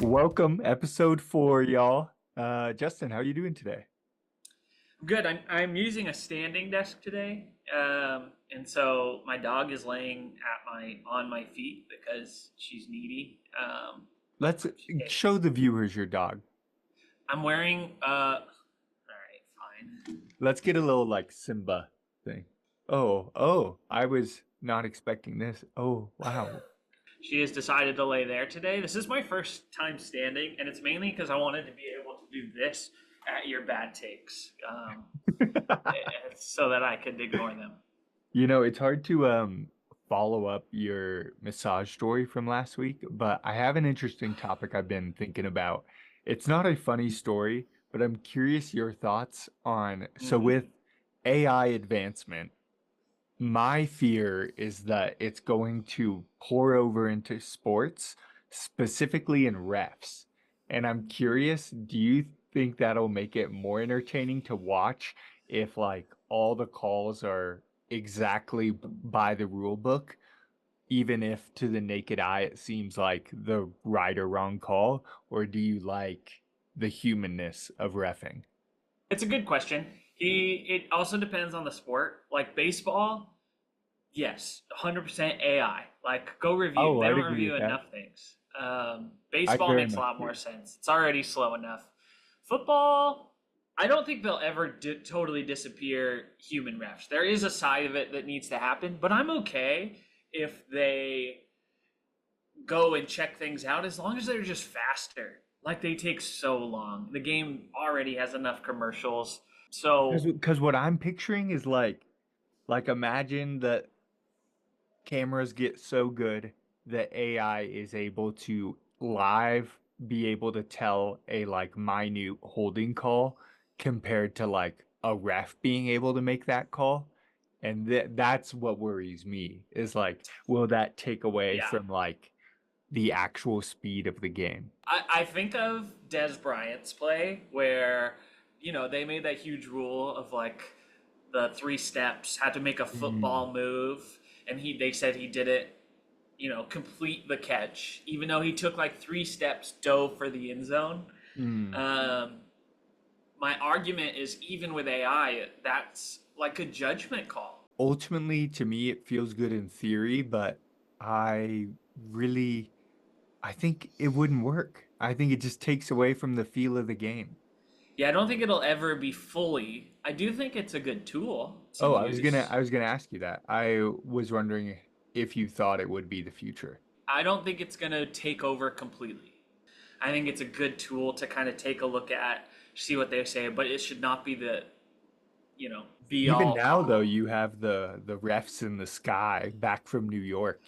Welcome, episode 4, y'all. Justin, how are you doing today? Good. I'm using a standing desk today, and so my dog is laying at my on my feet because she's needy. Let's She- show the viewers your dog. I'm wearing. All right, fine. Let's get a little like Simba thing. Oh, I was not expecting this. Oh, wow. She has decided to lay there today. This is my first time standing, and it's mainly because I wanted to be able to do this at your bad takes, so that I could ignore them. It's hard to follow up your massage story from last week, but I have an interesting topic I've been thinking about. It's not a funny story, but I'm curious your thoughts on so Hmm. with AI advancement. My fear is that it's going to pour over into sports, specifically in refs. And I'm curious, do you think that'll make it more entertaining to watch if like all the calls are exactly by the rule book, even if to the naked eye it seems like the right or wrong call, or do you like the humanness of refing? It's a good question. It also depends on the sport. Like baseball, yes, 100% AI. Like, go review. Oh, They I'd don't agree review with that. enough things. I Baseball very makes a much lot more agree. sense. It's already slow enough. Football, I don't think they'll ever totally disappear human refs. There is a side of it that needs to happen, but I'm okay if they go and check things out as long as they're just faster. Like, they take so long. The game already has enough commercials. So, Because what I'm picturing is like imagine that cameras get so good that AI is able to live be able to tell a like minute holding call compared to like a ref being able to make that call. And that's what worries me is like, will that take away yeah. from like the actual speed of the game? I think of Des Bryant's play where, they made that huge rule of like the three steps, had to make a Mm, football move, and they said he did it, complete the catch, even though he took like three steps, dove for the end zone. mm. Um, my argument is even with AI, that's like a judgment call. Ultimately, to me, it feels good in theory, but I really I think it wouldn't work. I think it just takes away from the feel of the game. Yeah, I don't think it'll ever be fully. I do think it's a good tool to Oh, I use. was gonna ask you that. I was wondering if you thought it would be the future. I don't think it's going to take over completely. I think it's a good tool to kind of take a look at, see what they say, but it should not be the, be Even all now, though, call. you have the refs in the sky back from New York,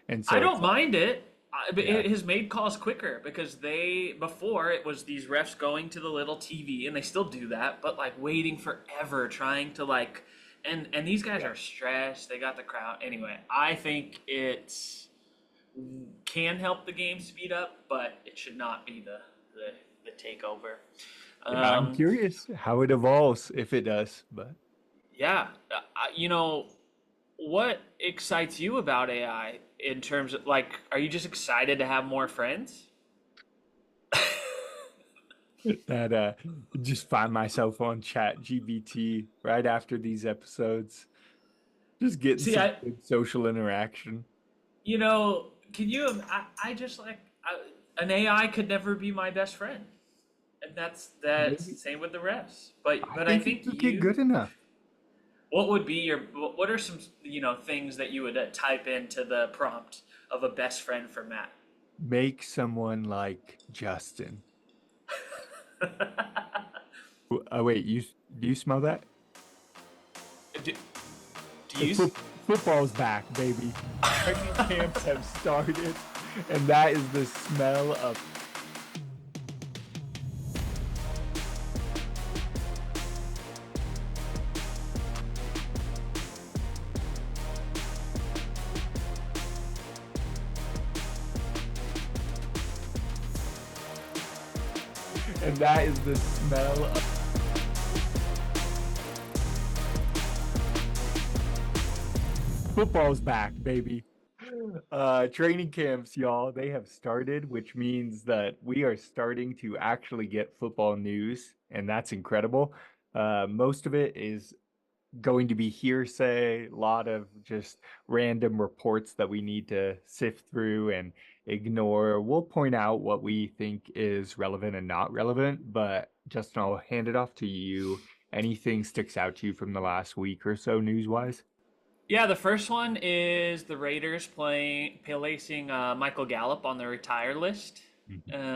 and I so it's don't like, mind it. But yeah, it has made calls quicker because before it was these refs going to the little TV and they still do that, but like waiting forever, trying to like, and these guys yeah. are stressed. They got the crowd. Anyway, I think it can help the game speed up, but it should not be the takeover. Yeah, I'm Um, curious how it evolves if it does, but yeah, what excites you about AI in terms of like, are you just excited to have more friends? that just find myself on Chat GBT right after these episodes, just getting See, some good social interaction. can you? I just like an AI could never be my best friend, and that's Maybe same with the refs. But I I think it think could get good you. enough. What would be what are some things that you would type into the prompt of a best friend for Matt? Make someone like Justin. Oh wait, do you smell that? do, do The you? football's back, baby. Training camps have started, and that is the smell of. And that is the smell of football's back, baby. Training camps, y'all, they have started, which means that we are starting to actually get football news, and that's incredible. Most of it is going to be hearsay, a lot of just random reports that we need to sift through and ignore. We'll point out what we think is relevant and not relevant, but Justin, I'll hand it off to you. Anything sticks out to you from the last week or so news-wise? Yeah, the first one is the Raiders placing Michael Gallup on the retired list,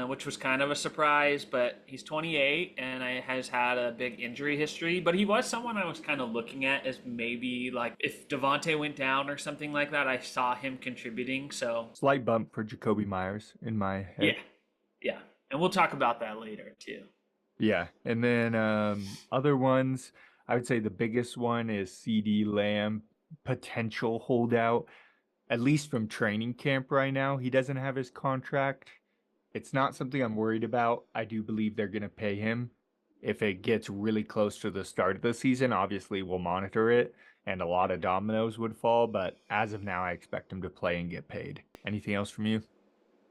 which was kind of a surprise. But he's 28 and has had a big injury history. But he was someone I was kind of looking at as maybe like if Devontae went down or something like that, I saw him contributing. So Slight bump for Jacoby Myers in my yeah, head. yeah, and we'll talk about that later too. Yeah. And then other ones, I would say the biggest one is CD Lamb, potential holdout, at least from training camp right now. He doesn't have his contract. It's not something I'm worried about. I do believe they're going to pay him. If it gets really close to the start of the season, obviously we'll monitor it and a lot of dominoes would fall. But as of now, I expect him to play and get paid. Anything else from you?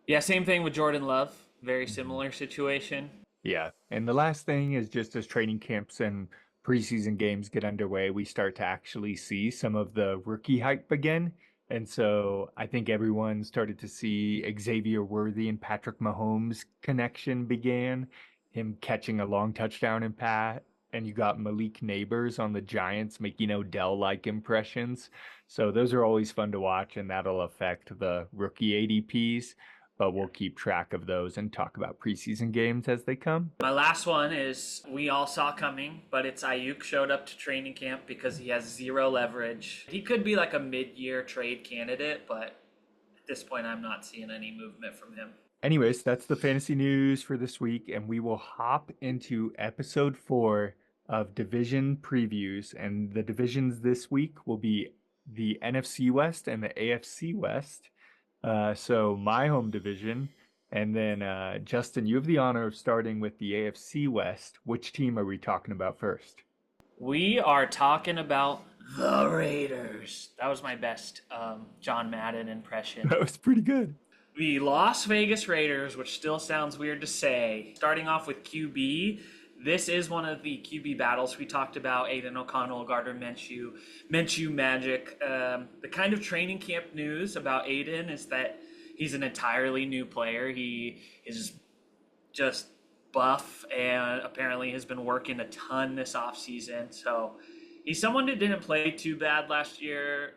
Yeah, same thing with Jordan Love. Very Mhm. similar situation. Yeah. And the last thing is just as training camps and preseason games get underway, we start to actually see some of the rookie hype again. And so I think everyone started to see Xavier Worthy and Patrick Mahomes connection began, him catching a long touchdown in Pat. And you got Malik Neighbors on the Giants making Odell-like impressions. So those are always fun to watch, and that'll affect the rookie ADPs, but we'll keep track of those and talk about preseason games as they come. My last one is we all saw coming, but it's Ayuk showed up to training camp because he has zero leverage. He could be like a mid-year trade candidate, but at this point, I'm not seeing any movement from him. Anyways, that's the fantasy news for this week, and we will hop into episode 4 of division previews. And the divisions this week will be the NFC West and the AFC West. So my home division, and then Justin, you have the honor of starting with the AFC West. Which team are we talking about first? We are talking about the Raiders. That was my best John Madden impression. That was pretty good. The Las Vegas Raiders, which still sounds weird to say. Starting off with QB, this is one of the QB battles we talked about. Aiden O'Connell, Gardner Minshew Magic. The kind of training camp news about Aiden is that he's an entirely new player. He is just buff and apparently has been working a ton this offseason. So he's someone who didn't play too bad last year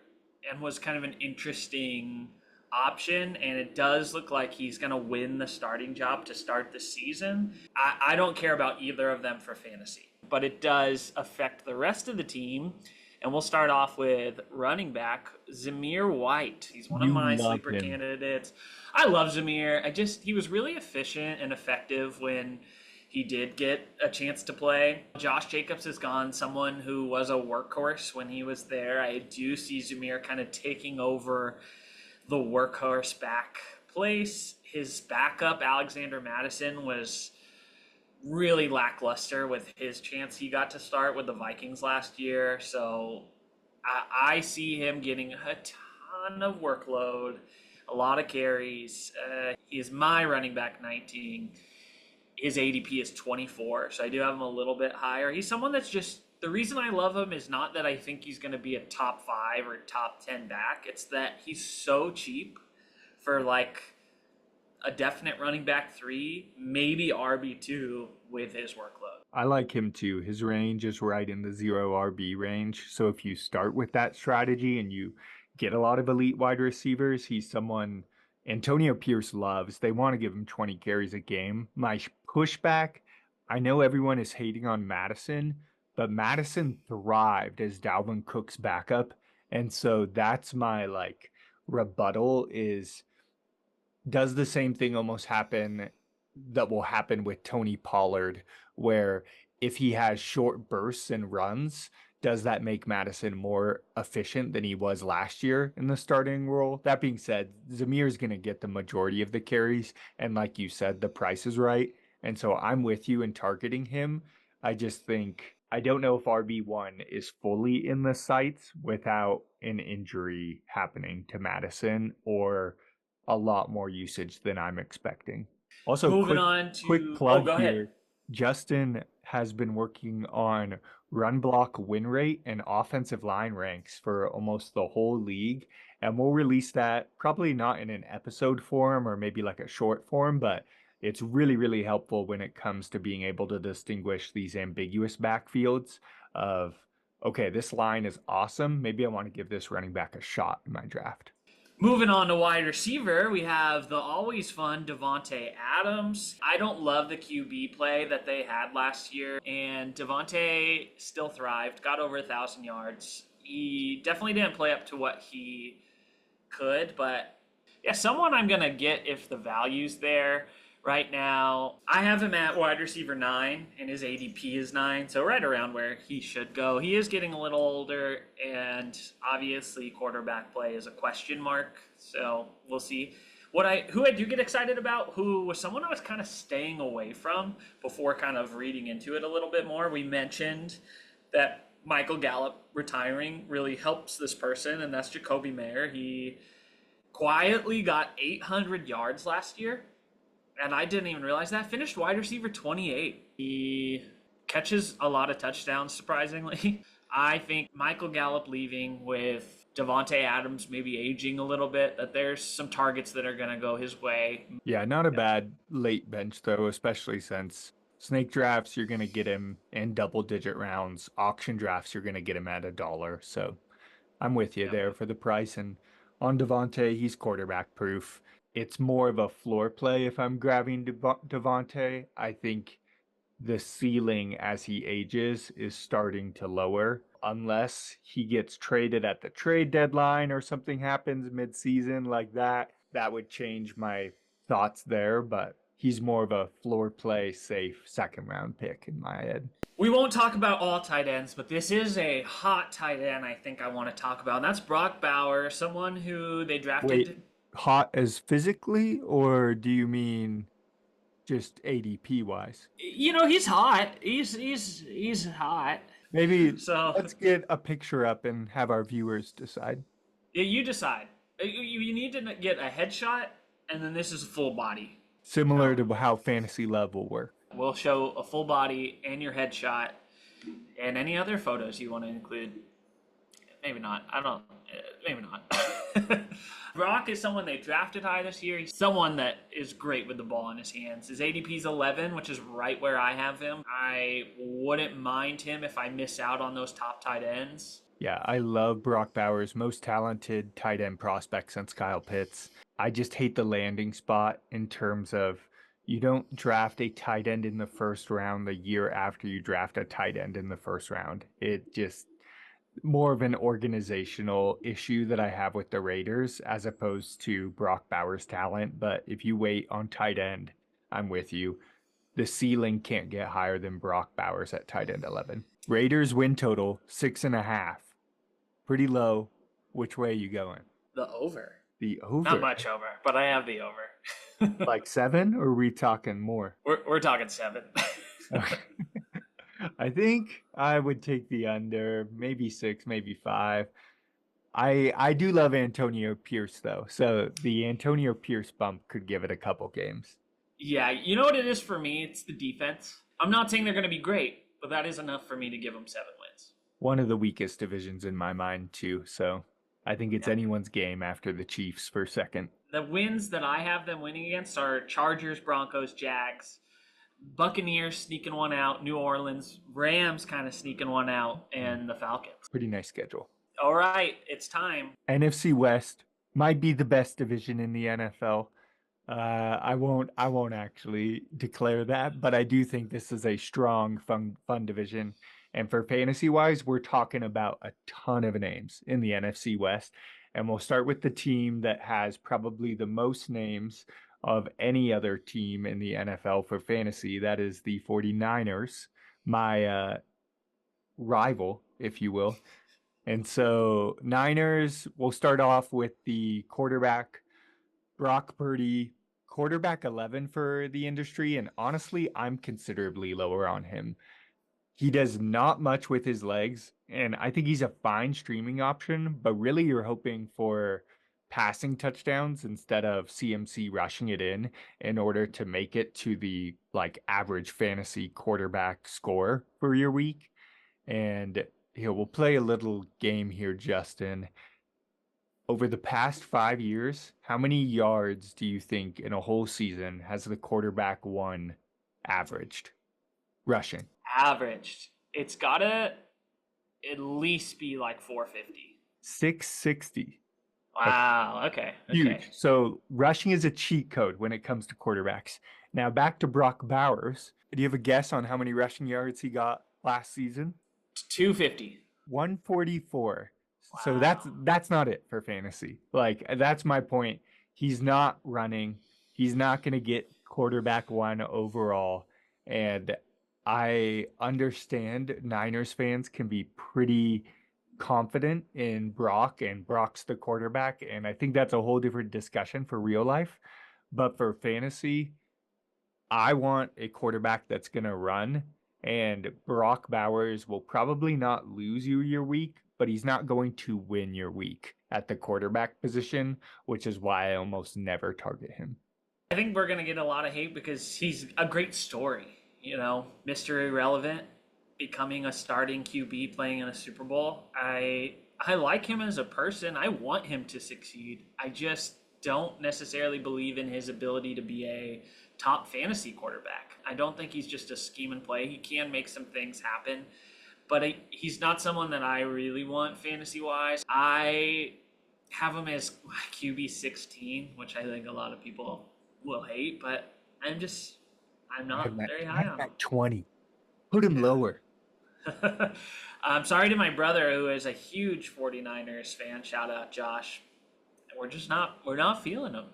and was kind of an interesting option, and it does look like he's going to win the starting job to start the season. I don't care about either of them for fantasy, but it does affect the rest of the team. And we'll start off with running back Zamir White. He's one of You my love sleeper him. candidates. I love Zamir. He was really efficient and effective when he did get a chance to play. Josh Jacobs is gone, someone who was a workhorse when he was there. I do see Zamir kind of taking over the workhorse back place. His backup, Alexander Madison, was really lackluster with his chance he got to start with the Vikings last year. So I see him getting a ton of workload, a lot of carries. He is my running back 19. His ADP is 24, so I do have him a little bit higher. He's someone that's just the reason I love him is not that I think he's going to be a top 5 or top 10 back. It's that he's so cheap for like a definite running back 3, maybe RB2 with his workload. I like him too. His range is right in the 0 RB range. So if you start with that strategy and you get a lot of elite wide receivers, he's someone Antonio Pierce loves. They want to give him 20 carries a game. My pushback, I know everyone is hating on Madison, but Madison thrived as Dalvin Cook's backup. And so that's my like rebuttal is does the same thing almost happen that will happen with Tony Pollard, where if he has short bursts and runs, does that make Madison more efficient than he was last year in the starting role? That being said, Zamir's going to get the majority of the carries. And like you said, the price is right. And so I'm with you in targeting him. I just think I don't know if RB1 is fully in the sights without an injury happening to Madison or a lot more usage than I'm expecting. Also, Moving quick on quick to, oh, plug go ahead. here. Justin has been working on run block win rate and offensive line ranks for almost the whole league. And we'll release that probably not in an episode form or maybe like a short form, but it's really, really helpful when it comes to being able to distinguish these ambiguous backfields of, okay, this line is awesome. Maybe I want to give this running back a shot in my draft. Moving on to wide receiver, we have the always fun Devonte Adams. I don't love the QB play that they had last year, and Devonte still thrived, got over 1,000 yards. He definitely didn't play up to what he could, but yeah, someone I'm gonna get if the value's there. Right now, I have him at wide receiver 9, and his ADP is 9, so right around where he should go. He is getting a little older, and obviously quarterback play is a question mark, so we'll see. Who I do get excited about, who was someone I was kind of staying away from before kind of reading into it a little bit more. We mentioned that Michael Gallup retiring really helps this person, and that's Jacoby Mayer. He quietly got 800 yards last year, and I didn't even realize that. Finished wide receiver 28. He catches a lot of touchdowns, surprisingly. I think Michael Gallup leaving with Devonte Adams maybe aging a little bit, that there's some targets that are going to go his way. Yeah, not a bad late bench though, especially since snake drafts you're gonna get him in double digit rounds. Auction drafts you're gonna get him at $1. So I'm with you Yep. there for the price. And on Devontae, he's quarterback proof. It's more of a floor play if I'm grabbing Devontae. I think the ceiling as he ages is starting to lower unless he gets traded at the trade deadline or something happens mid-season like that. That would change my thoughts there, but he's more of a floor play safe second round pick in my head. We won't talk about all tight ends, but this is a hot tight end I think I want to talk about. And that's Brock Bauer, someone who they Wait, drafted. hot as physically, or do you mean just ADP wise? He's hot. He's hot. Maybe So let's get a picture up and have our viewers decide. yeah, you decide. You need to get a headshot, and then this is a full body. Similar So to how fantasy love will work. we'll show a full body and your headshot, and any other photos you want to include. Maybe not. I don't. Maybe not. Brock is someone they drafted high this year. He's someone that is great with the ball in his hands. His ADP is 11, which is right where I have him. I wouldn't mind him if I miss out on those top tight ends. Yeah, I love Brock Bowers, most talented tight end prospect since Kyle Pitts. I just hate the landing spot in terms of you don't draft a tight end in the first round the year after you draft a tight end in the first round. It just more of an organizational issue that I have with the Raiders as opposed to Brock Bowers' talent. But if you wait on tight end, I'm with you. The ceiling can't get higher than Brock Bowers at tight end 11. Raiders win total 6.5. Pretty low. Which way are you going? The over. The over. Not much over, but I have the over. Like 7, or are we talking more? We're talking 7. Okay. I think I would take the under, maybe 6, maybe 5. I do love Antonio Pierce though, so the Antonio Pierce bump could give it a couple games. Yeah, you know what it is for me? It's the defense. I'm not saying they're going to be great, but that is enough for me to give them 7 wins. One of the weakest divisions in my mind too, so I think it's anyone's game after the Chiefs for second. The wins that I have them winning against are Chargers, Broncos, Jags, Buccaneers sneaking one out, New Orleans, Rams kind of sneaking one out, and the Falcons. Pretty nice schedule. All right, it's time. NFC West might be the best division in the NFL. I won't actually declare that, but I do think this is a strong, fun division. And for fantasy wise, we're talking about a ton of names in the NFC West. And we'll start with the team that has probably the most names of any other team in the NFL for fantasy. That is the 49ers, my rival, if you will. And so Niners, we'll start off with the quarterback, Brock Purdy, quarterback 11 for the industry. And honestly, I'm considerably lower on him. He does not much with his legs, and I think he's a fine streaming option, but really you're hoping for passing touchdowns instead of CMC rushing it in order to make it to the like average fantasy quarterback score for your week. And here we'll play a little game here, Justin. Over the past 5 years, how many yards do you think in a whole season has the quarterback one averaged rushing? Averaged. It's gotta at least be like 450. 660. Okay, Wow. Okay. Okay. huge. So rushing is a cheat code when it comes to quarterbacks. Now back to Brock Bowers. Do you have a guess on how many rushing yards he got last season? 250. 144. So that's Wow. that's not it for fantasy. Like that's my point. He's not running. He's not going to get quarterback one overall. And I understand Niners fans can be pretty confident in Brock and Brock's the quarterback. And I think that's a whole different discussion for real life. But for fantasy, I want a quarterback that's going to run, and Brock Bowers will probably not lose you your week, but he's not going to win your week at the quarterback position, which is why I almost never target him. I think we're gonna get a lot of hate because he's a great story. Mr. Irrelevant, becoming a starting QB, playing in a Super Bowl. I like him as a person. I want him to succeed. I just don't necessarily believe in his ability to be a top fantasy quarterback. I don't think he's just a scheme and play. He can make some things happen, but he's not someone that I really want fantasy wise. I have him as QB 16, which I think a lot of people will hate, but I'm not very I high have on him. that 20. Put him lower. I'm sorry to my brother who is a huge 49ers fan. Shout out Josh. We're not feeling him.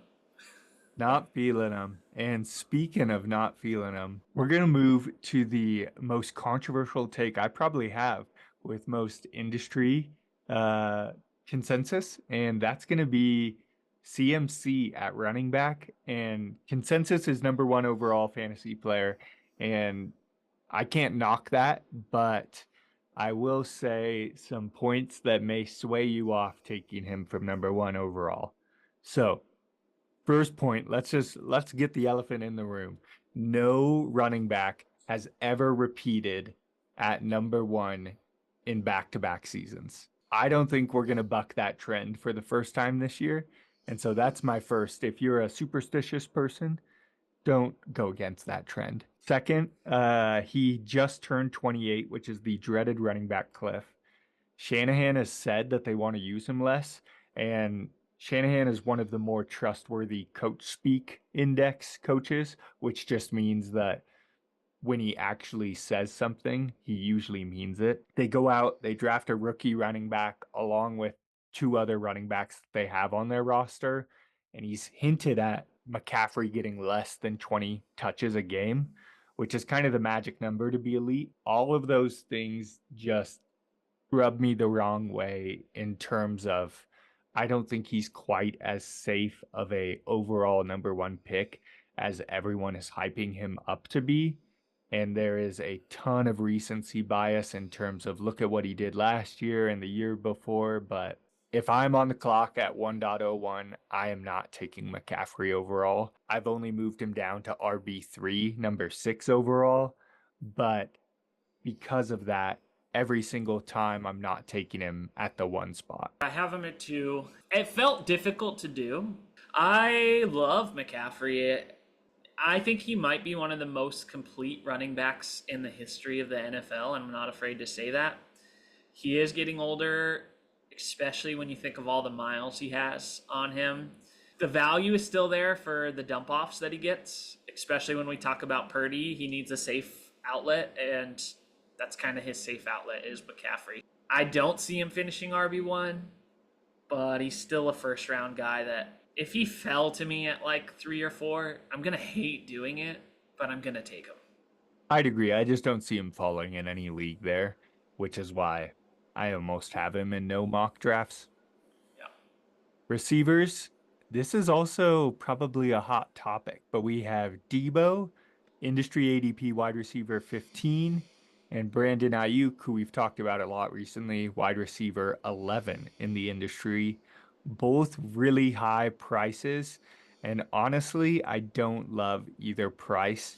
Not feeling them. And speaking of not feeling them, we're going to move to the most controversial take I probably have with most industry uh, consensus, and that's going to be CMC at running back. And consensus is number one overall fantasy player. And I can't knock that, but I will say some points that may sway you off taking him from number one overall. So, first point, let's get the elephant in the room. No running back has ever repeated at number one in back-to-back seasons. I don't think we're going to buck that trend for the first time this year. And so that's my first. If you're a superstitious person, don't go against that trend. Second, he just turned 28, which is the dreaded running back cliff. Shanahan has said that they want to use him less, and Shanahan is one of the more trustworthy coach speak index coaches, which just means that when he actually says something, he usually means it. They go out, they draft a rookie running back along with two other running backs they have on their roster, and he's hinted at McCaffrey getting less than 20 touches a game, which is kind of the magic number to be elite. All of those things just rub me the wrong way in terms of I don't think he's quite as safe of a overall number one pick as everyone is hyping him up to be. And there is a ton of recency bias in terms of look at what he did last year and the year before. But if I'm on the clock at 1.01, I am not taking McCaffrey overall. I've only moved him down to RB3, number six overall. But because of that, every single time I'm not taking him at the one spot. I have him at 2. It felt difficult to do. I love McCaffrey. I think he might be one of the most complete running backs in the history of the NFL, and I'm not afraid to say that. He is getting older, especially when you think of all the miles he has on him. The value is still there for the dump offs that he gets, especially when we talk about Purdy. He needs a safe outlet, and that's kind of his safe outlet is McCaffrey. I don't see him finishing RB1, but he's still a first round guy that if he fell to me at like 3 or 4, I'm going to hate doing it, but I'm going to take him. I'd agree. I just don't see him falling in any league there, which is why I almost have him in no mock drafts. Yeah. Receivers, this is also probably a hot topic, but we have Debo, industry ADP wide receiver 15, And Brandon Ayuk, who we've talked about a lot recently, wide receiver 11 in the industry, both really high prices. And honestly, I don't love either price.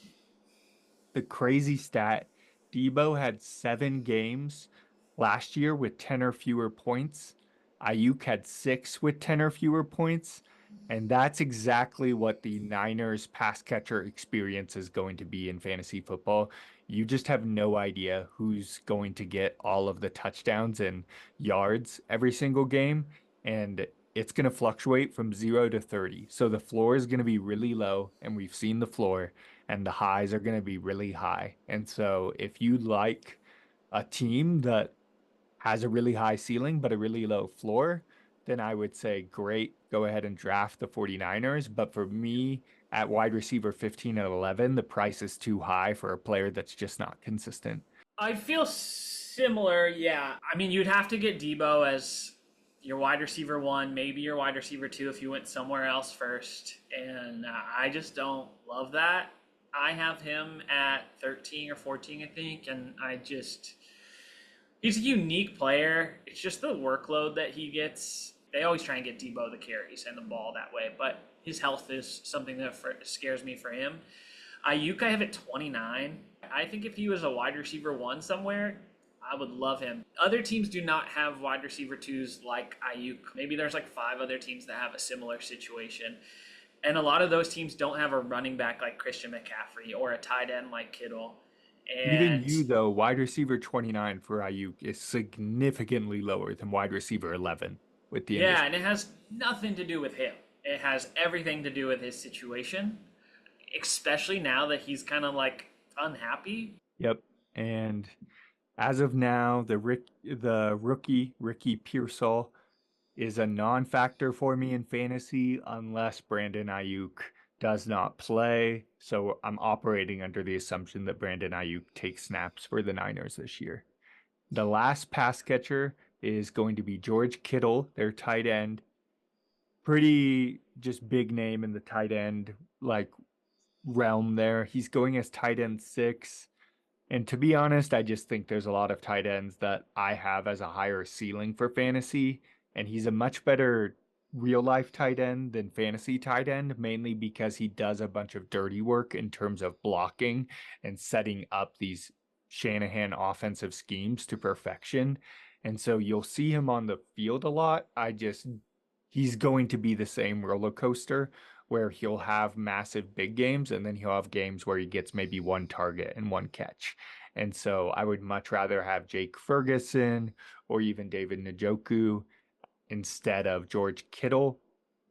The crazy stat, Debo had 7 games last year with 10 or fewer points. Ayuk had 6 with 10 or fewer points. And that's exactly what the Niners pass catcher experience is going to be in fantasy football. You just have no idea who's going to get all of the touchdowns and yards every single game. And it's going to fluctuate from 0 to 30. So the floor is going to be really low, and we've seen the floor, and the highs are going to be really high. And so if you like a team that has a really high ceiling but a really low floor, then I would say great, go ahead and draft the 49ers. But for me, at wide receiver 15 and 11, the price is too high for a player that's just not consistent. I feel similar, yeah. I mean, you'd have to get Debo as your wide receiver one, maybe your wide receiver two if you went somewhere else first. And I just don't love that. I have him at 13 or 14, I think. And he's a unique player. It's just the workload that he gets. They always try and get Debo the carries and the ball that way. But his health is something that scares me for him. Ayuk, I have at 29. I think if he was a wide receiver one somewhere, I would love him. Other teams do not have wide receiver twos like Ayuk. Maybe there's like 5 other teams that have a similar situation. And a lot of those teams don't have a running back like Christian McCaffrey or a tight end like Kittle. Even And you, though, wide receiver 29 for Ayuk is significantly lower than wide receiver 11 with the yeah, industry. and it has nothing to do with him. It has everything to do with his situation, especially now that he's kind of like unhappy. Yep. And as of now, the rookie Ricky Pearsall is a non-factor for me in fantasy unless Brandon Ayuk does not play. So I'm operating under the assumption that Brandon Ayuk takes snaps for the Niners this year. The last pass catcher is going to be George Kittle, their tight end. Pretty just big name in the tight end like realm there. He's going as tight end 6. And to be honest, I just think there's a lot of tight ends that I have as a higher ceiling for fantasy. And he's a much better real life tight end than fantasy tight end, mainly because he does a bunch of dirty work in terms of blocking and setting up these Shanahan offensive schemes to perfection. And so you'll see him on the field a lot. He's going to be the same roller coaster where he'll have massive big games and then he'll have games where he gets maybe one target and one catch. And so I would much rather have Jake Ferguson or even David Njoku instead of George Kittle.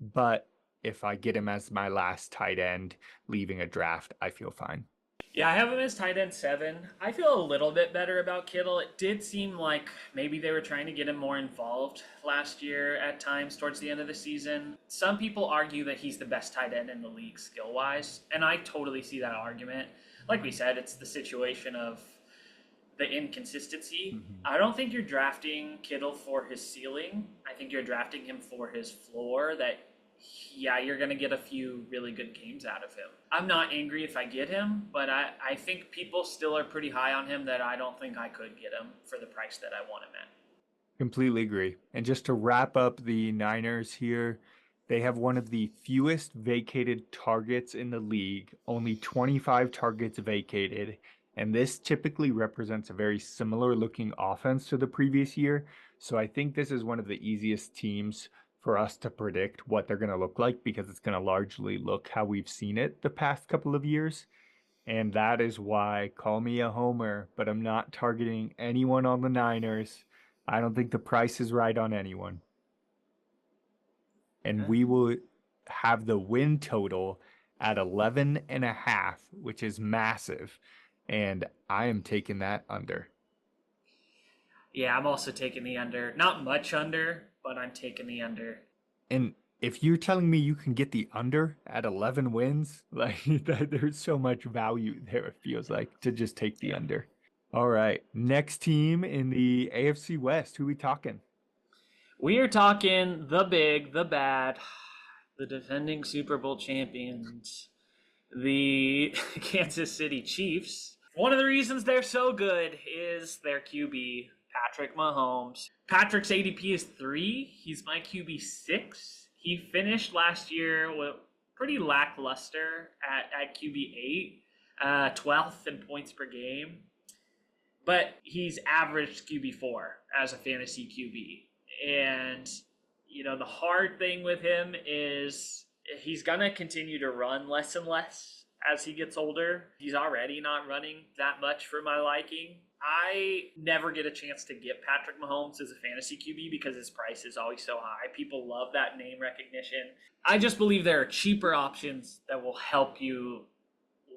But if I get him as my last tight end leaving a draft, I feel fine. Yeah, I have him as tight end 7. I feel a little bit better about Kittle. It did seem like maybe they were trying to get him more involved last year at times towards the end of the season. Some people argue that he's the best tight end in the league skill wise, and I totally see that argument. Like we said, it's the situation of the inconsistency. Mm-hmm. I don't think you're drafting Kittle for his ceiling. I think you're drafting him for his floor that yeah, you're going to get a few really good games out of him. I'm not angry if I get him, but I think people still are pretty high on him that I don't think I could get him for the price that I want him at. Completely agree. And just to wrap up the Niners here, they have one of the fewest vacated targets in the league, only 25 targets vacated. And this typically represents a very similar looking offense to the previous year. So I think this is one of the easiest teams for us to predict what they're going to look like because it's going to largely look how we've seen it the past couple of years. And that is why, call me a homer, but I'm not targeting anyone on the Niners. I don't think the price is right on anyone. And Okay. we will have the win total at 11.5, which is massive. And I am taking that under. Yeah, I'm also taking the under. Not much under, but I'm taking the under. And if you're telling me you can get the under at 11 wins, like there's so much value there, it feels like, to just take the Yeah. under. All right. Next team in the AFC West, who we talking? We are talking the big, the bad, the defending Super Bowl champions, the Kansas City Chiefs. One of the reasons they're so good is their QB, Patrick Mahomes. Patrick's ADP is 3. He's my QB 6. He finished last year with pretty lackluster at QB 8, 12th in points per game. But he's averaged QB 4 as a fantasy QB. And, the hard thing with him is he's going to continue to run less and less as he gets older. He's already not running that much for my liking. I never get a chance to get Patrick Mahomes as a fantasy QB because his price is always so high. People love that name recognition. I just believe there are cheaper options that will help you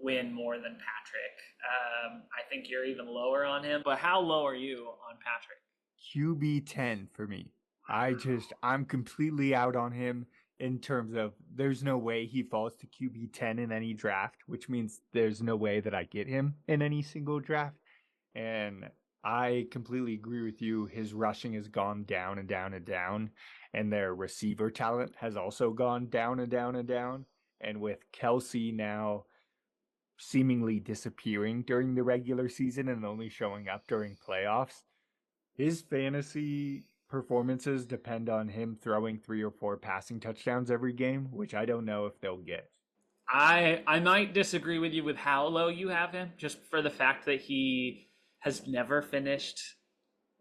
win more than Patrick. I think you're even lower on him, but how low are you on Patrick? QB 10 for me. I'm completely out on him in terms of there's no way he falls to QB 10 in any draft, which means there's no way that I get him in any single draft. And I completely agree with you. His rushing has gone down and down and down, and their receiver talent has also gone down and down and down. And with Kelsey now seemingly disappearing during the regular season and only showing up during playoffs, his fantasy performances depend on him throwing 3 or 4 passing touchdowns every game, which I don't know if they'll get. I might disagree with you with how low you have him, just for the fact that he has never finished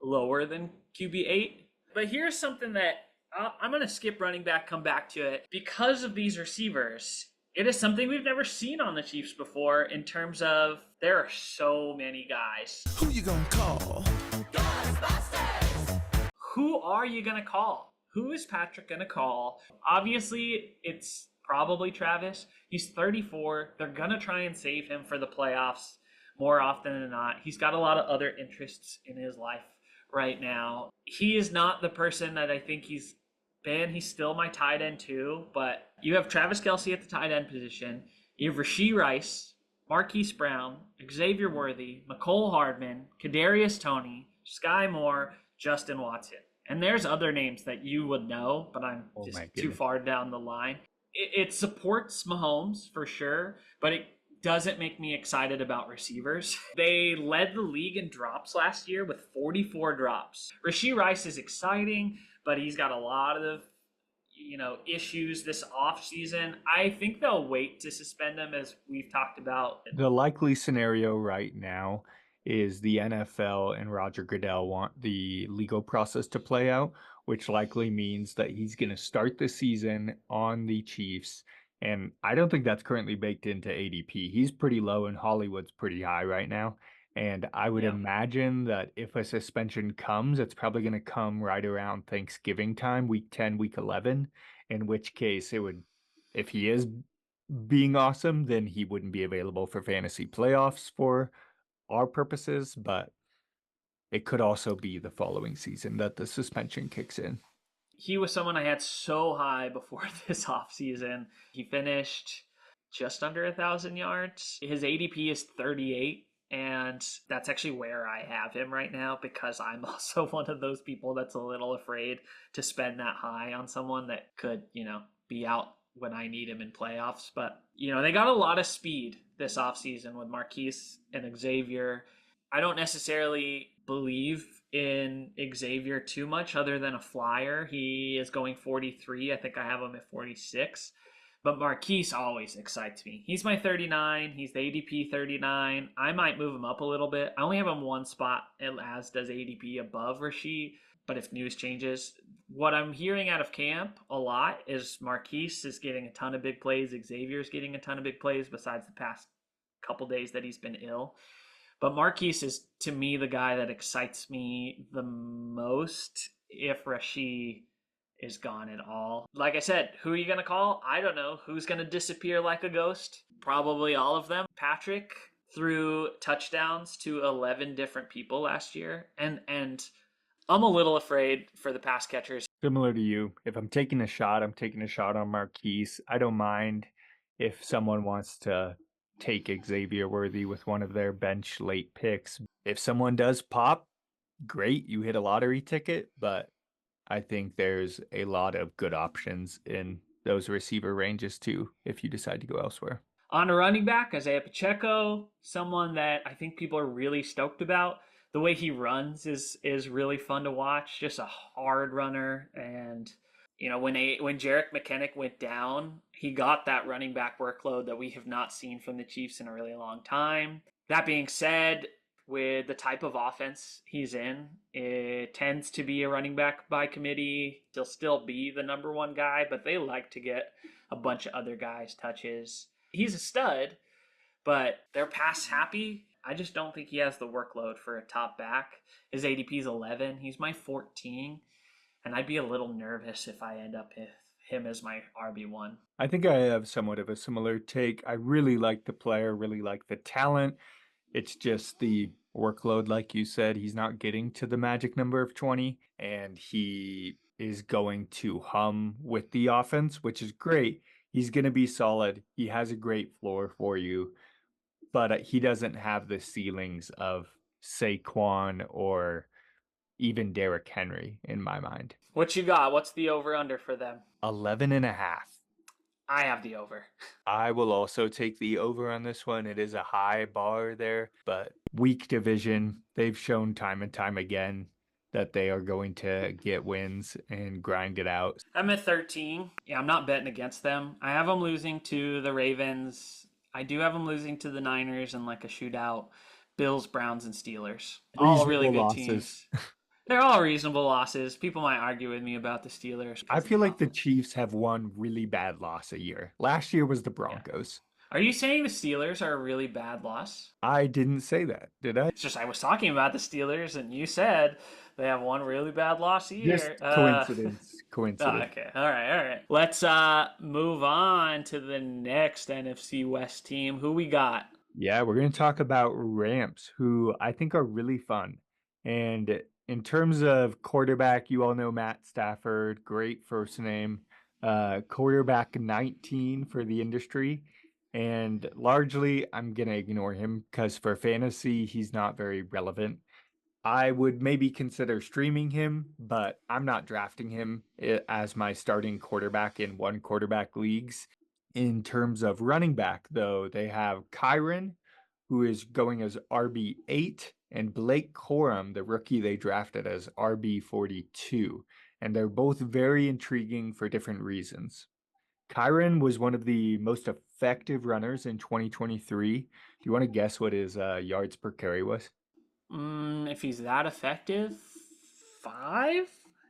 lower than QB 8. But here's something that I'm going to skip running back, come back to it. Because of these receivers, it is something we've never seen on the Chiefs before in terms of there are so many guys. Who you gonna call? Ghostbusters! Who are you going to call? Who is Patrick going to call? Obviously, it's probably Travis. He's 34. They're going to try and save him for the playoffs more often than not. He's got a lot of other interests in his life right now. He is not the person that I think he's been. He's still my tight end too, but you have Travis Kelce at the tight end position. You have Rashee Rice, Marquise Brown, Xavier Worthy, McCole Hardman, Kadarius Toney, Sky Moore, Justin Watson. And there's other names that you would know, but I'm just too far down the line. It supports Mahomes for sure, but it doesn't make me excited about receivers. They led the league in drops last year with 44 drops. Rashee Rice is exciting, but he's got a lot of issues this offseason. I think they'll wait to suspend him, as we've talked about. The likely scenario right now is the NFL and Roger Goodell want the legal process to play out, which likely means that he's going to start the season on the Chiefs. And I don't think that's currently baked into ADP. He's pretty low and Hollywood's pretty high right now. And I would imagine that if a suspension comes, it's probably going to come right around Thanksgiving time, week 10, week 11, in which case it would, if he is being awesome, then he wouldn't be available for fantasy playoffs for our purposes, but it could also be the following season that the suspension kicks in. He was someone I had so high before this offseason. He finished just under 1,000 yards. His ADP is 38. And that's actually where I have him right now, because I'm also one of those people that's a little afraid to spend that high on someone that could, be out when I need him in playoffs. But, they got a lot of speed this offseason with Marquise and Xavier. I don't necessarily believe in Xavier too much other than a flyer. He is going 43. I think I have him at 46. But Marquise always excites me. He's my 39. He's the ADP 39. I might move him up a little bit. I only have him one spot, as does ADP, above Rashee. But if news changes, what I'm hearing out of camp a lot is Marquise is getting a ton of big plays. Xavier's getting a ton of big plays besides the past couple days that he's been ill. But Marquise is, to me, the guy that excites me the most if Rashee is gone at all. Like I said, who are you going to call? I don't know. Who's going to disappear like a ghost? Probably all of them. Patrick threw touchdowns to 11 different people last year. And I'm a little afraid for the pass catchers. Similar to you, if I'm taking a shot, I'm taking a shot on Marquise. I don't mind if someone wants to take Xavier Worthy with one of their bench late picks. If someone does pop, great, you hit a lottery ticket, but I think there's a lot of good options in those receiver ranges too if you decide to go elsewhere. On a running back, Isaiah Pacheco, someone that I think people are really stoked about. The way he runs is really fun to watch. Just a hard runner, and when Jarek McKinnick went down, he got that running back workload that we have not seen from the Chiefs in a really long time. That being said, with the type of offense he's in, it tends to be a running back by committee. He'll still be the number one guy, but they like to get a bunch of other guys touches. He's a stud, but they're pass happy. I just don't think he has the workload for a top back. His ADP is 11. He's my 14, and I'd be a little nervous if I end up with him as my RB1. I think I have somewhat of a similar take. I really like the player, really like the talent. It's just the workload, like you said, he's not getting to the magic number of 20, and he is going to hum with the offense, which is great. He's going to be solid. He has a great floor for you, but he doesn't have the ceilings of Saquon or even Derrick Henry in my mind. What you got? What's the over under for them? 11 and a half. I have the over. I will also take the over on this one. It is a high bar there, but weak division. They've shown time and time again that they are going to get wins and grind it out. I'm at 13. Yeah, I'm not betting against them. I have them losing to the Ravens. I do have them losing to the Niners in like a shootout. Bills, Browns, and Steelers. All really good losses. teams. They're all reasonable losses. People might argue with me about the Steelers. I feel like the Chiefs have one really bad loss a year. Last year was the Broncos. Are you saying the Steelers are a really bad loss? I didn't say that, did I? It's just I was talking about the Steelers, and you said they have one really bad loss a year. Just coincidence. Coincidence. Okay. All right. Let's move on to the next NFC West team. Who we got? Yeah, we're going to talk about Rams, who I think are really fun. And in terms of quarterback, you all know Matt Stafford, great first name, quarterback 19 for the industry. And largely, I'm going to ignore him because for fantasy, he's not very relevant. I would maybe consider streaming him, but I'm not drafting him as my starting quarterback in one quarterback leagues. In terms of running back, though, they have Kyron, who is going as RB8, and Blake Corum, the rookie they drafted, as RB42. And they're both very intriguing for different reasons. Kyron was one of the most effective runners in 2023. Do you want to guess what his yards per carry was? If he's that effective, 5?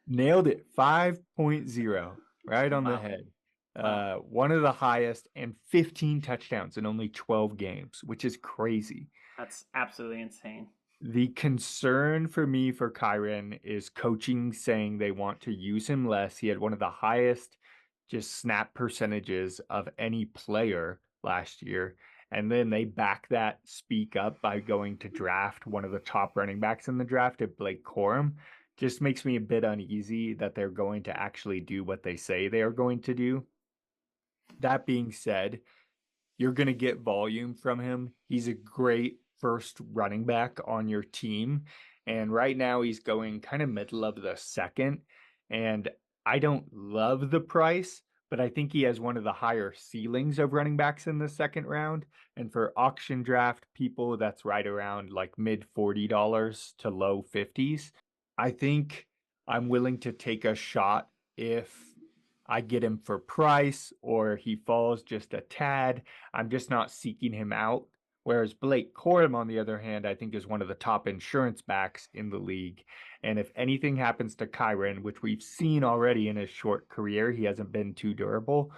Nailed it. 5.0. Right on the head. One of the highest, and 15 touchdowns in only 12 games, which is crazy. That's absolutely insane. The concern for me for Kyron is coaching saying they want to use him less. He had one of the highest just snap percentages of any player last year. And then they back that speak up by going to draft one of the top running backs in the draft at Blake Corum. Just makes me a bit uneasy that they're going to actually do what they say they are going to do. That being said, you're going to get volume from him. He's a great first running back on your team. And right now he's going kind of middle of the second. And I don't love the price, but I think he has one of the higher ceilings of running backs in the second round. And for auction draft people, that's right around like mid $40 to low 50s. I think I'm willing to take a shot if I get him for price or he falls just a tad. I'm just not seeking him out. Whereas Blake Corum, on the other hand, I think is one of the top insurance backs in the league. And if anything happens to Kyron, which we've seen already in his short career, he hasn't been too durable.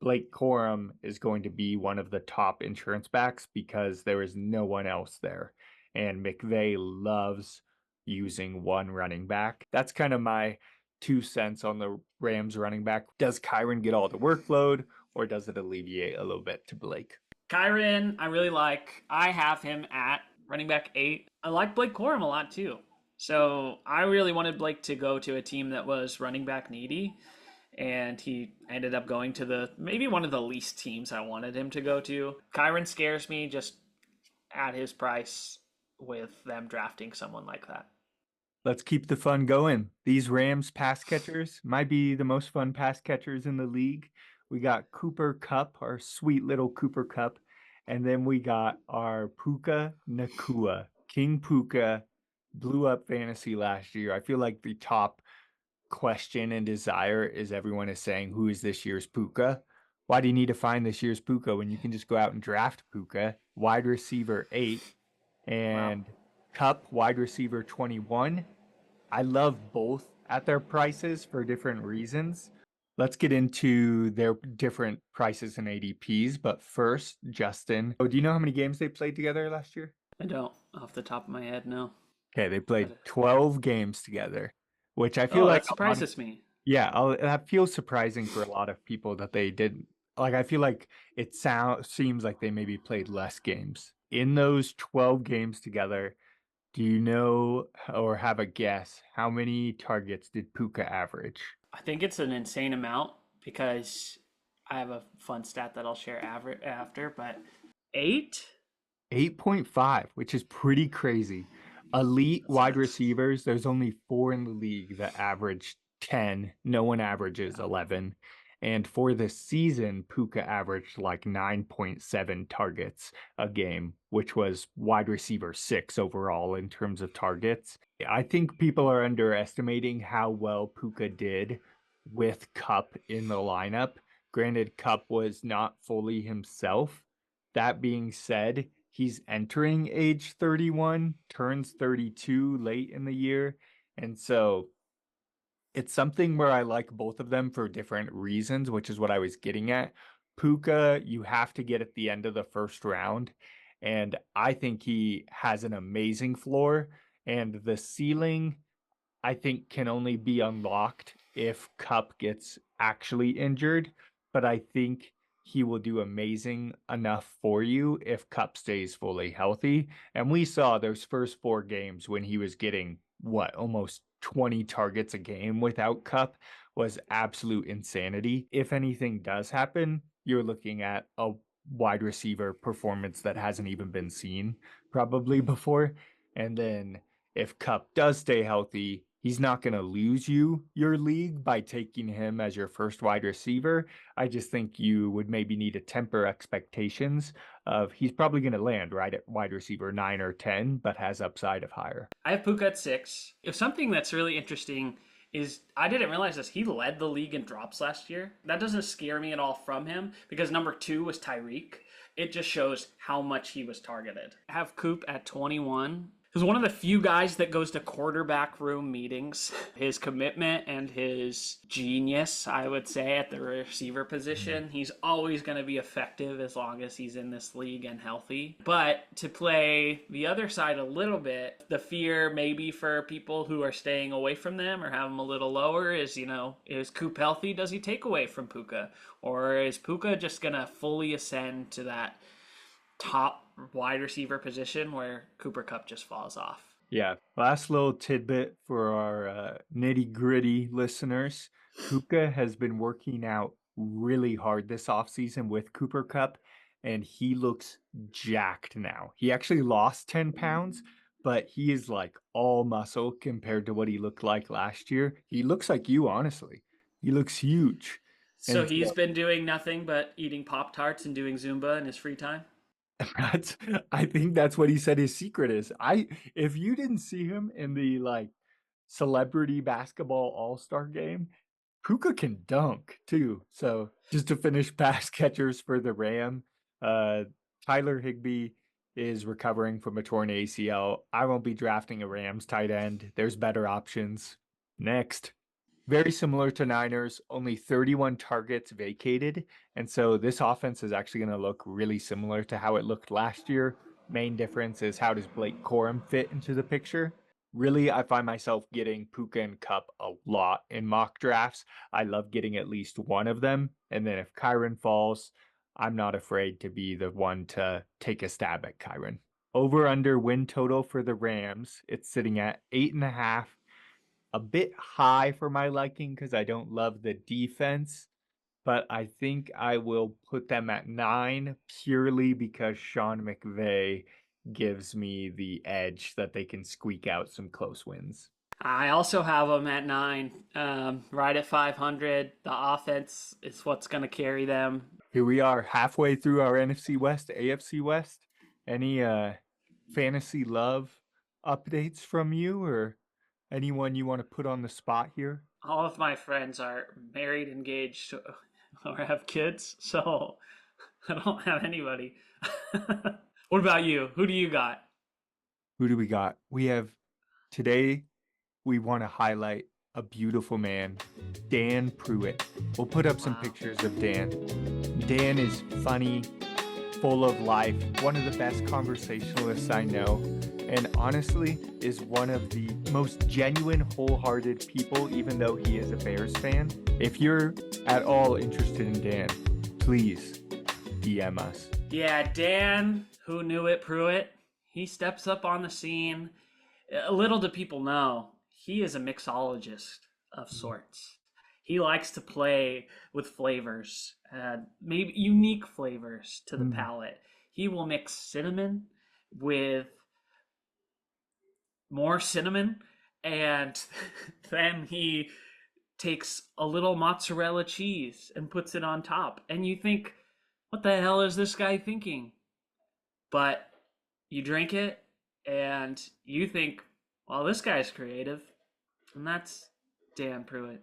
Blake Corum is going to be one of the top insurance backs because there is no one else there. And McVay loves using one running back. That's kind of my 2 cents on the Rams running back. Does Kyron get all the workload or does it alleviate a little bit to Blake? Kyron, I really like. I have him at running back 8. I like Blake Corum a lot too. So I really wanted Blake to go to a team that was running back needy. And he ended up going to maybe one of the least teams I wanted him to go to. Kyron scares me just at his price with them drafting someone like that. Let's keep the fun going. These Rams pass catchers might be the most fun pass catchers in the league. We got Cooper Kupp, our sweet little Cooper Kupp, And then we got our Puka Nakua. King Puka blew up fantasy last year. I feel like the top question and desire is everyone is saying, who is this year's Puka? Why do you need to find this year's Puka when you can just go out and draft Puka? Wide receiver 8 Wow. and Cup wide receiver 21. I love both at their prices for different reasons. Let's get into their different prices and ADPs. But first, Justin, oh, do you know how many games they played together last year? I don't, off the top of my head, no. Okay, they played But 12 games together, which I feel oh, like that a lot of, surprises me. yeah, that feels surprising for a lot of people that they didn't. Like, I feel like seems like they maybe played less games. In those 12 games together, do you know or have a guess how many targets did Puka average? I think it's an insane amount because I have a fun stat that I'll share after, but eight? 8.5, which is pretty crazy. Elite That's wide nuts. receivers, there's only four in the league that average 10. No one averages Yeah. 11. And for the season, Puka averaged like 9.7 targets a game, which was wide receiver 6 overall in terms of targets. I think people are underestimating how well Puka did with Cup in the lineup. Granted, Cup was not fully himself. That being said, he's entering age 31, turns 32 late in the year. And so it's something where I like both of them for different reasons, which is what I was getting at. Puka, you have to get at the end of the first round. And I think he has an amazing floor. And the ceiling I think can only be unlocked if Cup gets actually injured, but I think he will do amazing enough for you if Cup stays fully healthy. And we saw those first four games when he was getting what, almost 20 targets a game without Cup was absolute insanity. If anything does happen, you're looking at a wide receiver performance that hasn't even been seen probably before. And then if Cup does stay healthy, he's not going to lose you your league by taking him as your first wide receiver. I just think you would maybe need to temper expectations of he's probably going to land right at wide receiver 9 or 10, but has upside of higher. I have Puka at six. If something that's really interesting is I didn't realize this. He led the league in drops last year. That doesn't scare me at all from him because number two was Tyreek. It just shows how much he was targeted. I have Coop at 21. He's one of the few guys that goes to quarterback room meetings. His commitment and his genius, I would say, at the receiver position. He's always going to be effective as long as he's in this league and healthy. But to play the other side a little bit, the fear maybe for people who are staying away from them or have them a little lower is, is Coop healthy? Does he take away from Puka? Or is Puka just going to fully ascend to that top wide receiver position where Cooper Cup just falls off? Yeah. Last little tidbit for our nitty gritty listeners. Puka has been working out really hard this offseason with Cooper Cup, and he looks jacked now. He actually lost 10 pounds, but he is like all muscle compared to what he looked like last year. He looks like you, honestly. He looks huge. So And he's so been doing nothing but eating Pop Tarts and doing Zumba in his free time? that's I think that's what he said his secret is. If you didn't see him in the like celebrity basketball all-star game, Puka can dunk too. So just to finish pass catchers for the Ram, uh Tyler Higbee is recovering from a torn ACL. I won't be drafting a Rams tight end. There's better options. Next. Very similar to Niners, only 31 targets vacated. And so this offense is actually going to look really similar to how it looked last year. Main difference is how does Blake Corum fit into the picture? Really, I find myself getting Puka and Cup a lot in mock drafts. I love getting at least one of them. And then if Kyron falls, I'm not afraid to be the one to take a stab at Kyron. Over under win total for the Rams, it's sitting at 8.5, a bit high for my liking because I don't love the defense, but I think I will put them at 9 purely because Sean McVay gives me the edge that they can squeak out some close wins. I also have them at 9, right at 500. The offense is what's going to carry them. Here we are, halfway through our NFC West, AFC West. Any fantasy love updates from you or anyone you want to put on the spot here? All of my friends are married, engaged, or have kids, so I don't have anybody. What about you? Who do you got? Who do we got? We have today, we want to highlight a beautiful man, Dan Pruitt. We'll put up some Wow. pictures of Dan. Dan is funny, full of life, one of the best conversationalists I know, and honestly is one of the most genuine, wholehearted people, even though he is a Bears fan. If you're at all interested in Dan, please DM us. Yeah, Dan, who knew it, Pruitt. He steps up on the scene. Little do people know, he is a mixologist of sorts. He likes to play with flavors, maybe unique flavors to the Mm. palate. He will mix cinnamon with more cinnamon, and then he takes a little mozzarella cheese and puts it on top. And you think, what the hell is this guy thinking? But you drink it and you think, well, this guy's creative. And that's Dan Pruitt.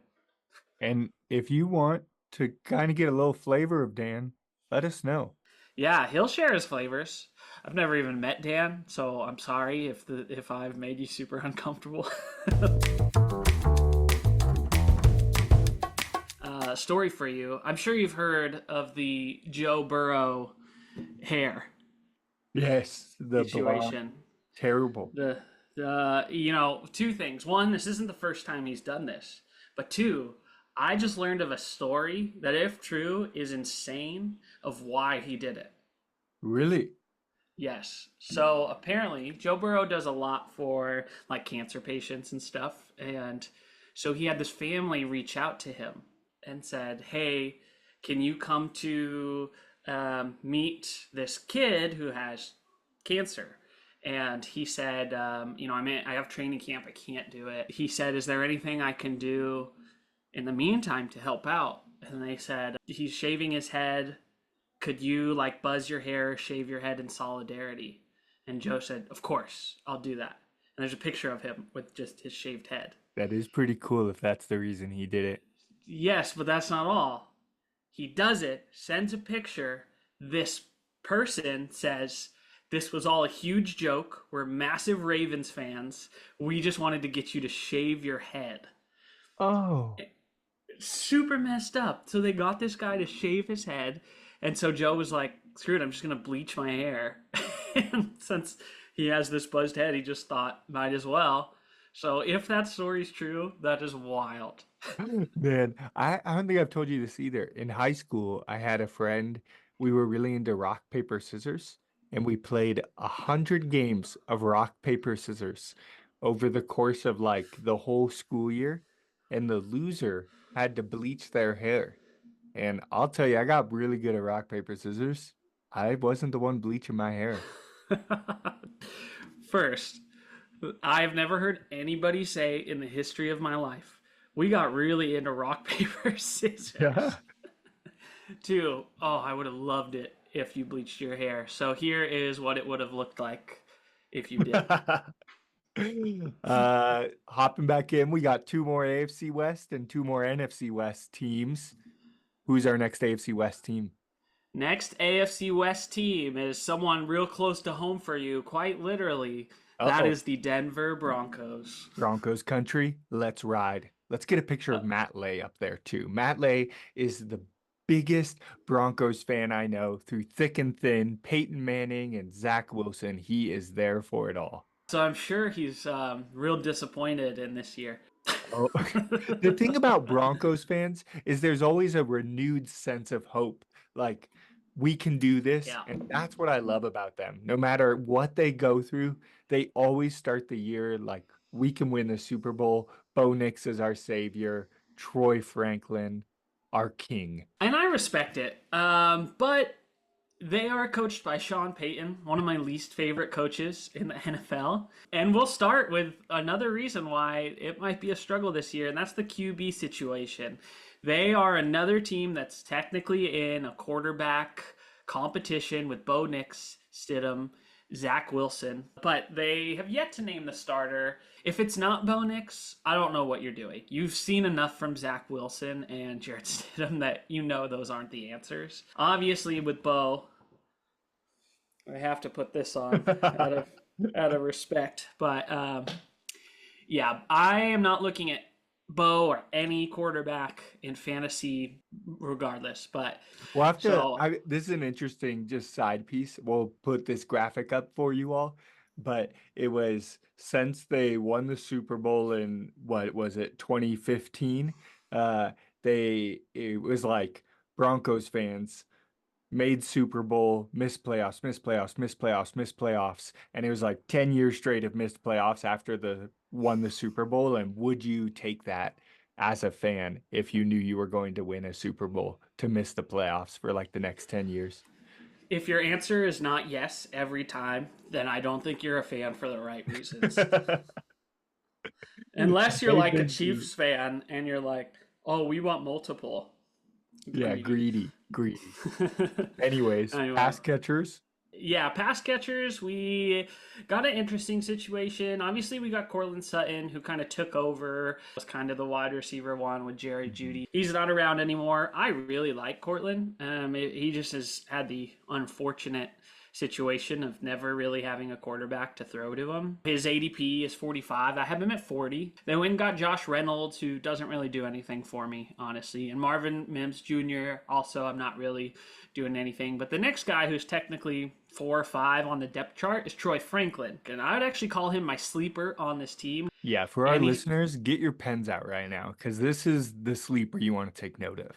And if you want to kind of get a little flavor of Dan, let us know. Yeah, he'll share his flavors. I've never even met Dan, so I'm sorry if I've made you super uncomfortable. Story for you. I'm sure you've heard of the Joe Burrow hair Yes, the blonde, situation. terrible. Two things. One, this isn't the first time he's done this. But two, I just learned of a story that, if true, is insane of why he did it. Really? Yes. So apparently, Joe Burrow does a lot for like cancer patients and stuff. And so he had this family reach out to him and said, "Hey, can you come to meet this kid who has cancer?" And he said, I have training camp. I can't do it. He said, "Is there anything I can do in the meantime to help out?" And they said, "He's shaving his head. Could you like buzz your hair, shave your head in solidarity?" And Joe said, "Of course, I'll do that." And there's a picture of him with just his shaved head. That is pretty cool if that's the reason he did it. Yes, but that's not all. He does it, sends a picture. This person says, "This was all a huge joke. We're massive Ravens fans. We just wanted to get you to shave your head." Oh, Super messed up. So they got this guy to shave his head. And so Joe was like, "Screw it, I'm just going to bleach my hair." And since he has this buzzed head, he just thought, might as well. So if that story's true, that is wild. man, I don't think I've told you this either. In high school, I had a friend, we were really into rock, paper, scissors, and we played 100 games of rock, paper, scissors over the course of like the whole school year, and the loser had to bleach their hair. And I'll tell you, I got really good at rock, paper, scissors. I wasn't the one bleaching my hair. First, I've never heard anybody say in the history of my life, we got really into rock, paper, Yeah. scissors. Two, oh, I would have loved it if you bleached your hair. So here is what it would have looked like if you did. Hopping back in, we got two more AFC West and two more NFC West teams. Who's our next AFC West team? Next AFC West team is someone real close to home for you, quite literally. That Uh-oh. is the Denver Broncos. Broncos country. Let's ride. Let's get a picture Uh, of Matt Lay up there too. Matt Lay is the biggest Broncos fan I know through thick and thin. Peyton Manning and Zach Wilson. He is there for it all. so I'm sure he's real disappointed in this year. Oh, the thing about Broncos fans is there's always a renewed sense of hope. Like, we can do this. Yeah. And that's what I love about them. No matter what they go through, they always start the year like, we can win the Super Bowl. Bo Nix is our savior. Troy Franklin, our king. And I respect it. But they are coached by Sean Payton, one of my least favorite coaches in the NFL. And we'll start with another reason why it might be a struggle this year, and that's the QB situation. They are another team that's technically in a quarterback competition with Bo Nix, Stidham, Zach Wilson, but they have yet to name the starter. If it's not Bo Nix, I don't know what you're doing. You've seen enough from Zach Wilson and Jarrett Stidham that you know those aren't the answers. Obviously, with Bo, I have to put this on out of respect, but yeah, I am not looking at Bo or any quarterback in fantasy regardless. But We'll have to. so This is an interesting just side piece. We'll put this graphic up for you all. But it was since they won the Super Bowl in what was it, 2015? Uh, it was like Broncos fans made Super Bowl, missed playoffs, missed playoffs, missed playoffs, missed playoffs, and it was like 10 years straight of missed playoffs after the won the Super Bowl. And would you take that as a fan if you knew you were going to win a Super Bowl to miss the playoffs for like the next 10 years? if your answer is not yes every time, then I don't think you're a fan for the right reasons. Unless you're They've like a been too. Chiefs fan and you're like, oh, we want multiple. Yeah, Greedy. greedy, greedy. Anyways, Anyway, pass catchers. yeah, pass catchers, we got an interesting situation. Obviously, we got Cortland Sutton, who kind of took over, was kind of the wide receiver one with Jerry Mhm. Judy. He's not around anymore. I really like Cortland. He just has had the unfortunate situation of never really having a quarterback to throw to him. His ADP is 45. I have him at 40. They went and got Josh Reynolds, who doesn't really do anything for me, honestly. And Marvin Mims Jr., also, I'm not really doing anything. But the next guy who's technically 4 or 5 on the depth chart is Troy Franklin. And I would actually call him my sleeper on this team. Yeah, for our And he's listeners, get your pens out right now because this is the sleeper you want to take note of.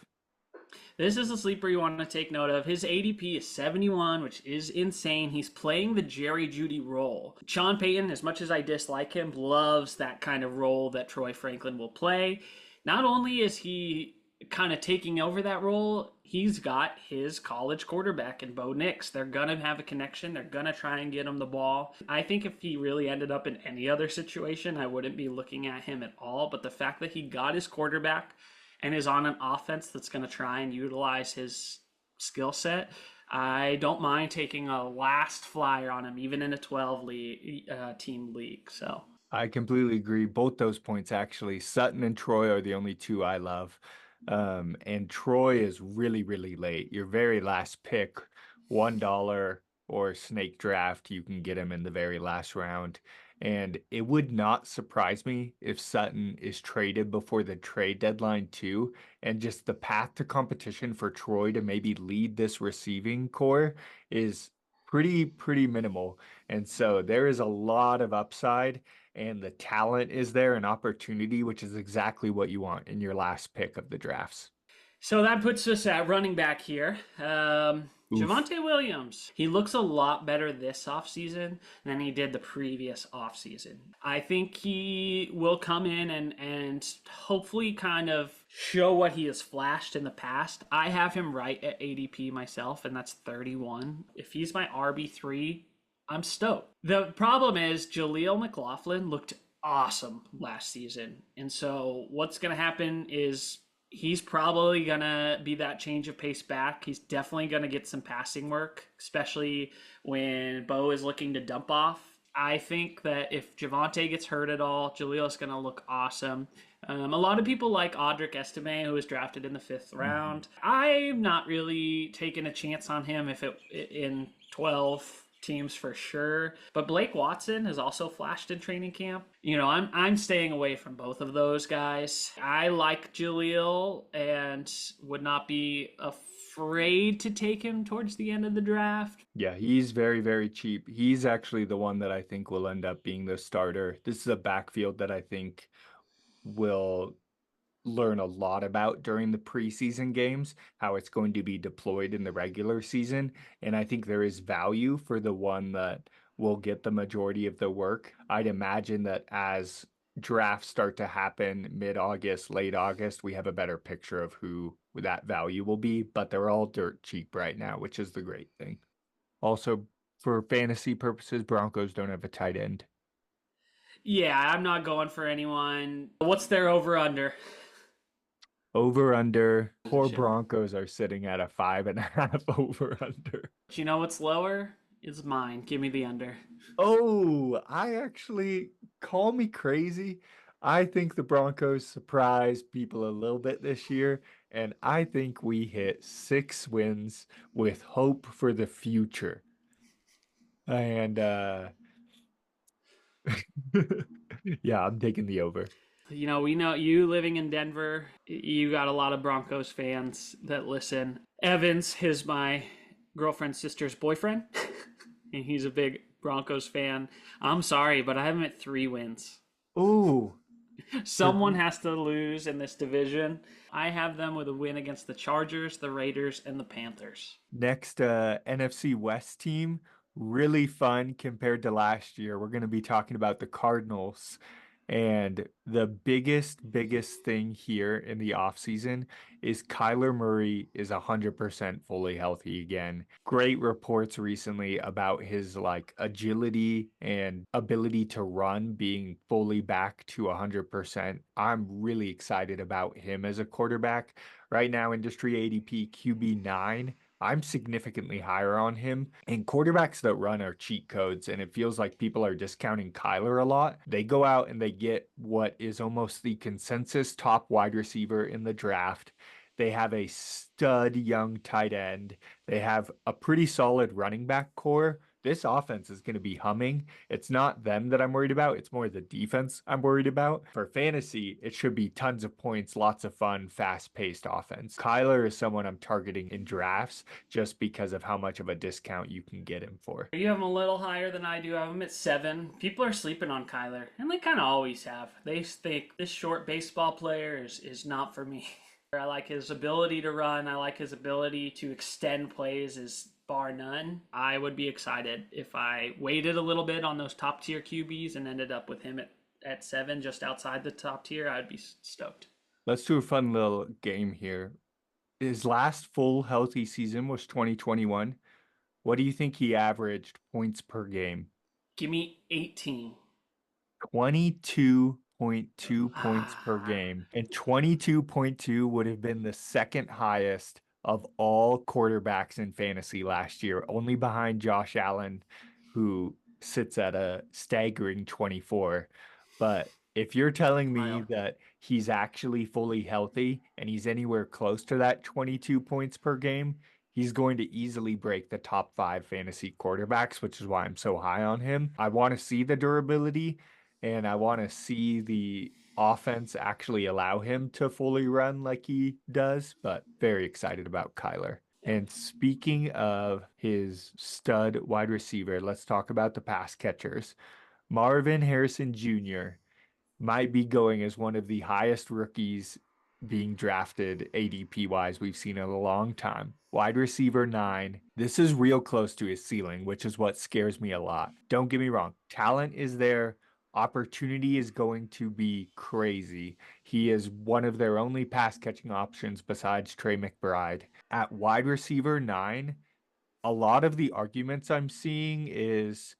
This is a sleeper you want to take note of. His ADP is 71, which is insane. He's playing the Jerry Judy role. Sean Payton, as much as I dislike him, loves that kind of role that Troy Franklin will play. Not only is he kind of taking over that role, he's got his college quarterback in Bo Nix. They're going to have a connection. They're going to try and get him the ball. I think if he really ended up in any other situation, I wouldn't be looking at him at all. But the fact that he got his quarterback and is on an offense that's going to try and utilize his skill set, I don't mind taking a last flyer on him, even in a 12 team league. So I completely agree. Both those points, actually. Sutton and Troy are the only two I love. And Troy is really, really late. Your very last pick, $1 or snake draft, you can get him in the very last round. And it would not surprise me if Sutton is traded before the trade deadline too. And just the path to competition for Troy to maybe lead this receiving core is pretty minimal. And so there is a lot of upside and the talent is there and opportunity, which is exactly what you want in your last pick of the drafts. So that puts us at running back here. Oof. Javonte Williams. He looks a lot better this offseason than he did the previous offseason. I think he will come in and hopefully kind of show what he has flashed in the past. I have him right at ADP myself, and that's 31. If he's my RB3, I'm stoked. The problem is Jaleel McLaughlin looked awesome last season. And so what's going to happen is he's probably going to be that change of pace back. He's definitely going to get some passing work, especially when Bo is looking to dump off. I think that if Javonte gets hurt at all, Jaleel's going to look awesome. A lot of people like Audric Estime, who was drafted in the 5th Mhm. round. I'm not really taking a chance on him if it in 12 teams for sure. But Blake Watson has also flashed in training camp. I'm staying away from both of those guys. I like Jaleel and would not be afraid to take him towards the end of the draft. Yeah, he's very cheap. He's actually the one that I think will end up being the starter. This is a backfield that I think will learn a lot about during the preseason games, how it's going to be deployed in the regular season. And I think there is value for the one that will get the majority of the work. I'd imagine that as drafts start to happen mid-August, late August, we have a better picture of who that value will be, but they're all dirt cheap right now, which is the great thing. Also, for fantasy purposes, Broncos don't have a tight end. Yeah, I'm not going for anyone. What's their over under? Over under. Poor Position. Broncos are sitting at a 5.5 over under. But you know what's lower? Is mine. Give me the under. Oh, I actually call me crazy. I think the Broncos surprised people a little bit this year, and I think we hit 6 wins with hope for the future. And yeah, I'm taking the over. You know, we know you living in Denver, you got a lot of Broncos fans that listen. Evans is my girlfriend's sister's boyfriend, and he's a big Broncos fan. I'm sorry, but I have him at 3 wins. Oh, Someone has to lose in this division. I have them with a win against the Chargers, the Raiders, and the Panthers. next NFC West team, really fun compared to last year. We're going to be talking about the Cardinals. And the biggest thing here in the offseason is Kyler Murray is 100% fully healthy again. Great reports recently about his like agility and ability to run being fully back to 100%. I'm really excited about him as a quarterback. Right now, industry ADP QB9. I'm significantly higher on him. And quarterbacks that run are cheat codes, and it feels like people are discounting Kyler a lot. They go out and they get what is almost the consensus top wide receiver in the draft. They have a stud young tight end. They have a pretty solid running back core. This offense is going to be humming. It's not them that I'm worried about. It's more the defense I'm worried about. For fantasy, it should be tons of points, lots of fun, fast-paced offense. Kyler is someone I'm targeting in drafts just because of how much of a discount you can get him for. You have him a little higher than I do. I have him at 7. People are sleeping on Kyler, and they kind of always have. They think this short baseball player is not for me. I like his ability to run. I like his ability to extend plays is bar none. I would be excited if I waited a little bit on those top tier QBs and ended up with him at 7, just outside the top tier. I'd be stoked. Let's do a fun little game here. His last full healthy season was 2021. What do you think he averaged points per game? Give me 18. 22.2 points per Ah, game. And 22.2 would have been the second highest of all quarterbacks in fantasy last year, only behind Josh Allen, who sits at a staggering 24. But if you're telling me wild. that he's actually fully healthy and he's anywhere close to that 22 points per game, he's going to easily break the top 5 fantasy quarterbacks, which is why I'm so high on him. I want to see the durability and I want to see the offense actually allow him to fully run like he does, but very excited about Kyler. Yep. And speaking of his stud wide receiver, let's talk about the pass catchers. Marvin Harrison Jr. might be going as one of the highest rookies being drafted ADP wise we've seen in a long time. Wide receiver 9. This is real close to his ceiling, which is what scares me a lot. Don't get me wrong, talent is there. Opportunity is going to be crazy. He is one of their only pass catching options besides Trey McBride. At wide receiver 9, a lot of the arguments I'm seeing is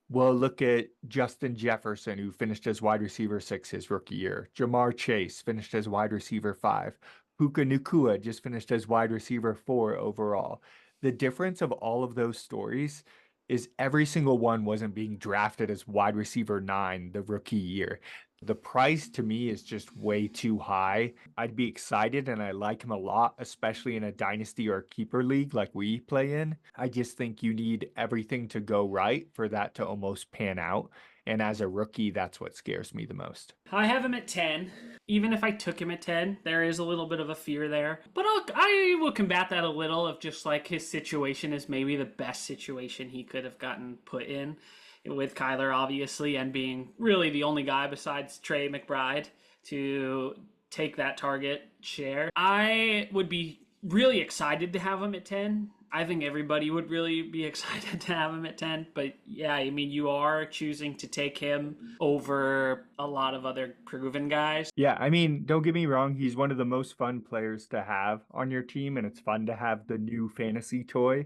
well, look at Justin Jefferson, who finished as wide receiver 6 his rookie year. Jamar Chase finished as wide receiver 5. Puka Nacua just finished as wide receiver 4 overall. The difference of all of those stories is every single one wasn't being drafted as wide receiver 9 the rookie year. The price to me is just way too high. I'd be excited and I like him a lot, especially in a dynasty or keeper league like we play in. I just think you need everything to go right for that to almost pan out. And as a rookie, that's what scares me the most. I have him at 10. Even if I took him at 10, there is a little bit of a fear there. But I will combat that a little of just like his situation is maybe the best situation he could have gotten put in with Kyler, obviously, and being really the only guy besides Trey McBride to take that target share. I would be really excited to have him at 10. I think everybody would really be excited to have him at 10. But yeah, I mean, you are choosing to take him over a lot of other proven guys. Yeah, I mean, don't get me wrong, he's one of the most fun players to have on your team, and it's fun to have the new fantasy toy,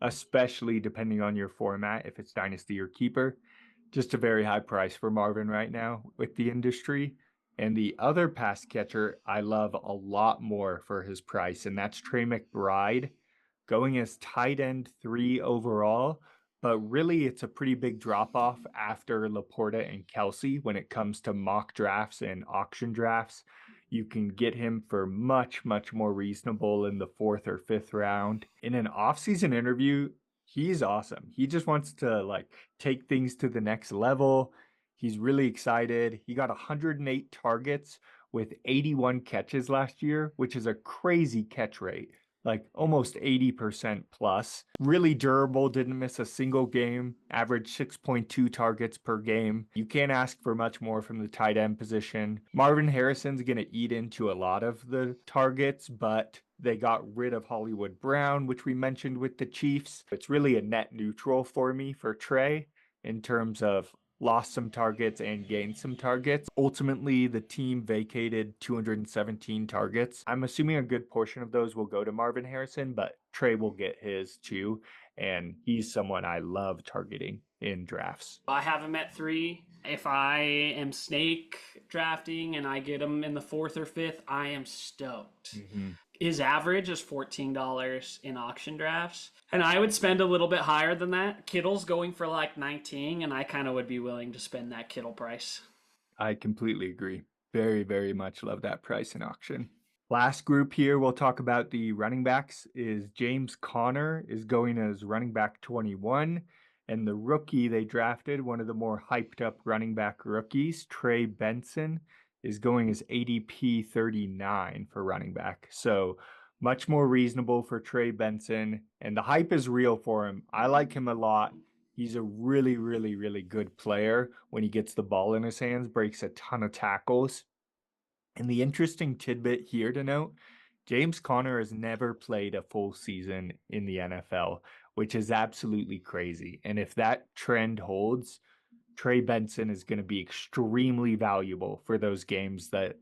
especially depending on your format, if it's Dynasty or Keeper. Just a very high price for Marvin right now with the industry. And the other pass catcher I love a lot more for his price, and that's Trey McBride, going as tight end 3 overall. But really, it's a pretty big drop off after Laporta and Kelsey when it comes to mock drafts and auction drafts. You can get him for much, much more reasonable in the fourth or fifth round. In an offseason interview, he's awesome. He just wants to like take things to the next level. He's really excited. He got 108 targets with 81 catches last year, which is a crazy catch rate, like almost 80% plus. Really durable, didn't miss a single game, averaged 6.2 targets per game. You can't ask for much more from the tight end position. Marvin Harrison's going to eat into a lot of the targets, but they got rid of Hollywood Brown, which we mentioned with the Chiefs. It's really a net neutral for me for Trey in terms of lost some targets and gained some targets. Ultimately, the team vacated 217 targets. I'm assuming a good portion of those will go to Marvin Harrison, but Trey will get his too. And he's someone I love targeting in drafts. I have him at 3. If I am snake drafting and I get him in the 4th or 5th, I am stoked. His average is $14 in auction drafts. And I would spend a little bit higher than that. Kittle's going for like 19, and I kind of would be willing to spend that Kittle price. I completely agree. Very, very much love that price in auction. Last group here we'll talk about the running backs is James Conner is going as running back 21. And the rookie they drafted, one of the more hyped up running back rookies, Trey Benson, is going as ADP 39 for running back. So much more reasonable for Trey Benson. And the hype is real for him. I like him a lot. He's a really, really, really good player when he gets the ball in his hands, breaks a ton of tackles. And the interesting tidbit here to note, James Conner has never played a full season in the NFL, which is absolutely crazy. And if that trend holds, Trey Benson is going to be extremely valuable for those games that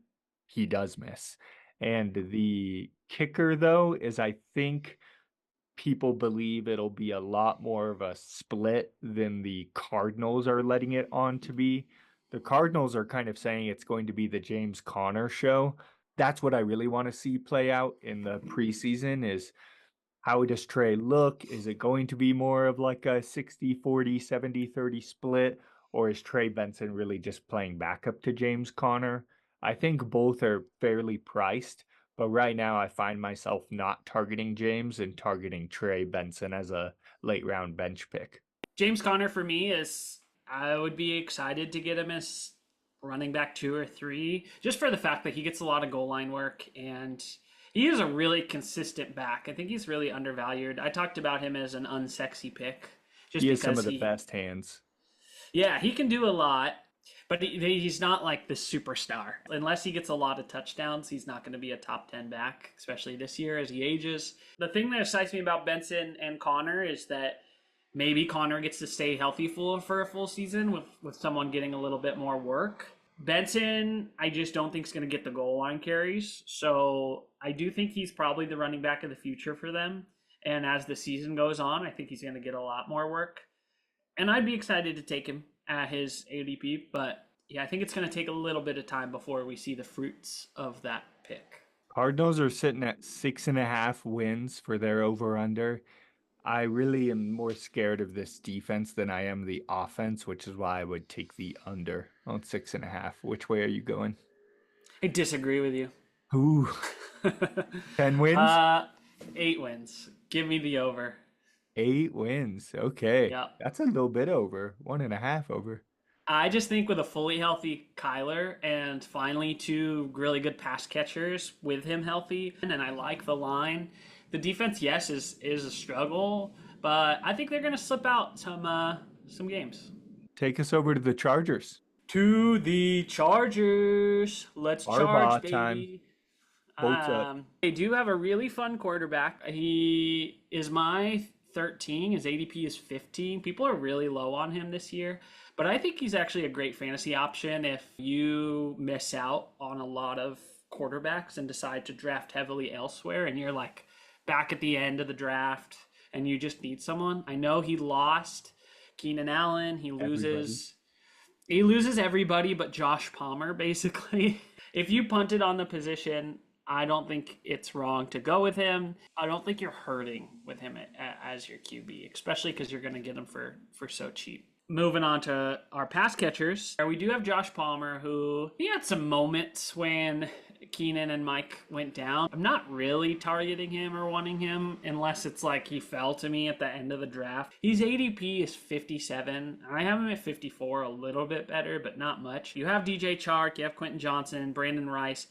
he does miss. And the kicker, though, is I think people believe it'll be a lot more of a split than the Cardinals are letting it on to be. The Cardinals are kind of saying it's going to be the James Conner show. That's what I really want to see play out in the preseason is how does Trey look? Is it going to be more of like a 60-40, 70-30 split? Or is Trey Benson really just playing backup to James Conner? I think both are fairly priced, but right now I find myself not targeting James and targeting Trey Benson as a late round bench pick. James Conner for me is, I would be excited to get him as running back 2 or 3, just for the fact that he gets a lot of goal line work and he is a really consistent back. I think he's really undervalued. I talked about him as an unsexy pick. Just he has some of the best hands. Yeah, he can do a lot, but he's not like the superstar. Unless he gets a lot of touchdowns, he's not going to be a top 10 back, especially this year as he ages. The thing that excites me about Benson and Conner is that maybe Conner gets to stay healthy for a full season with someone getting a little bit more work. Benson, I just don't think is going to get the goal line carries. So I do think he's probably the running back of the future for them. And as the season goes on, I think he's going to get a lot more work. And I'd be excited to take him at his ADP. But yeah, I think it's going to take a little bit of time before we see the fruits of that pick. Cardinals are sitting at 6.5 wins for their over-under. I really am more scared of this defense than I am the offense, which is why I would take the under on 6.5. Which way are you going? I disagree with you. Ooh. 10 wins? 8 wins. Give me the over. 8 wins. Okay. Yep. That's a little bit over. 1.5 over. I just think with a fully healthy Kyler and finally 2 really good pass catchers with him healthy, and I like the line. The defense, yes, is a struggle, but I think they're going to slip out some games. Take us over to the Chargers. To the Chargers. Let's charge, baby. Time. They do have a really fun quarterback. He is my 13. His ADP is 15. People are really low on him this year, but I think he's actually a great fantasy option if you miss out on a lot of quarterbacks and decide to draft heavily elsewhere and you're like back at the end of the draft and you just need someone. I know he lost Keenan Allen. He loses everybody but Josh Palmer, basically. If you punted on the position, I don't think it's wrong to go with him. I don't think you're hurting with him as your QB, especially because you're going to get him for so cheap. Moving on to our pass catchers, we do have Josh Palmer, who he had some moments when Keenan and Mike went down. I'm not really targeting him or wanting him unless it's like he fell to me at the end of the draft. His ADP is 57. I have him at 54, a little bit better, but not much. You have DJ Chark, you have Quentin Johnson, Brandon Rice.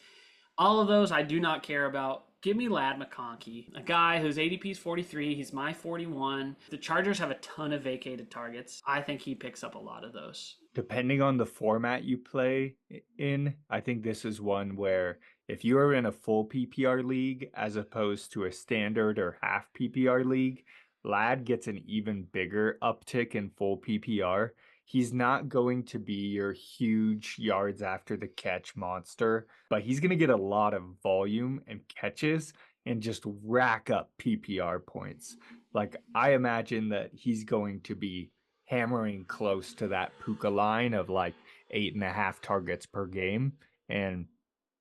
All of those I do not care about. Give me Lad McConkey, a guy whose ADP is 43. He's my 41. The Chargers have a ton of vacated targets. I think he picks up a lot of those. Depending on the format you play in, I think this is one where if you are in a full PPR league as opposed to a standard or half PPR league, Lad gets an even bigger uptick in full PPR. He's not going to be your huge yards after the catch monster, but he's going to get a lot of volume and catches and just rack up PPR points. Like, I imagine that he's going to be hammering close to that Puka line of like 8.5 targets per game. And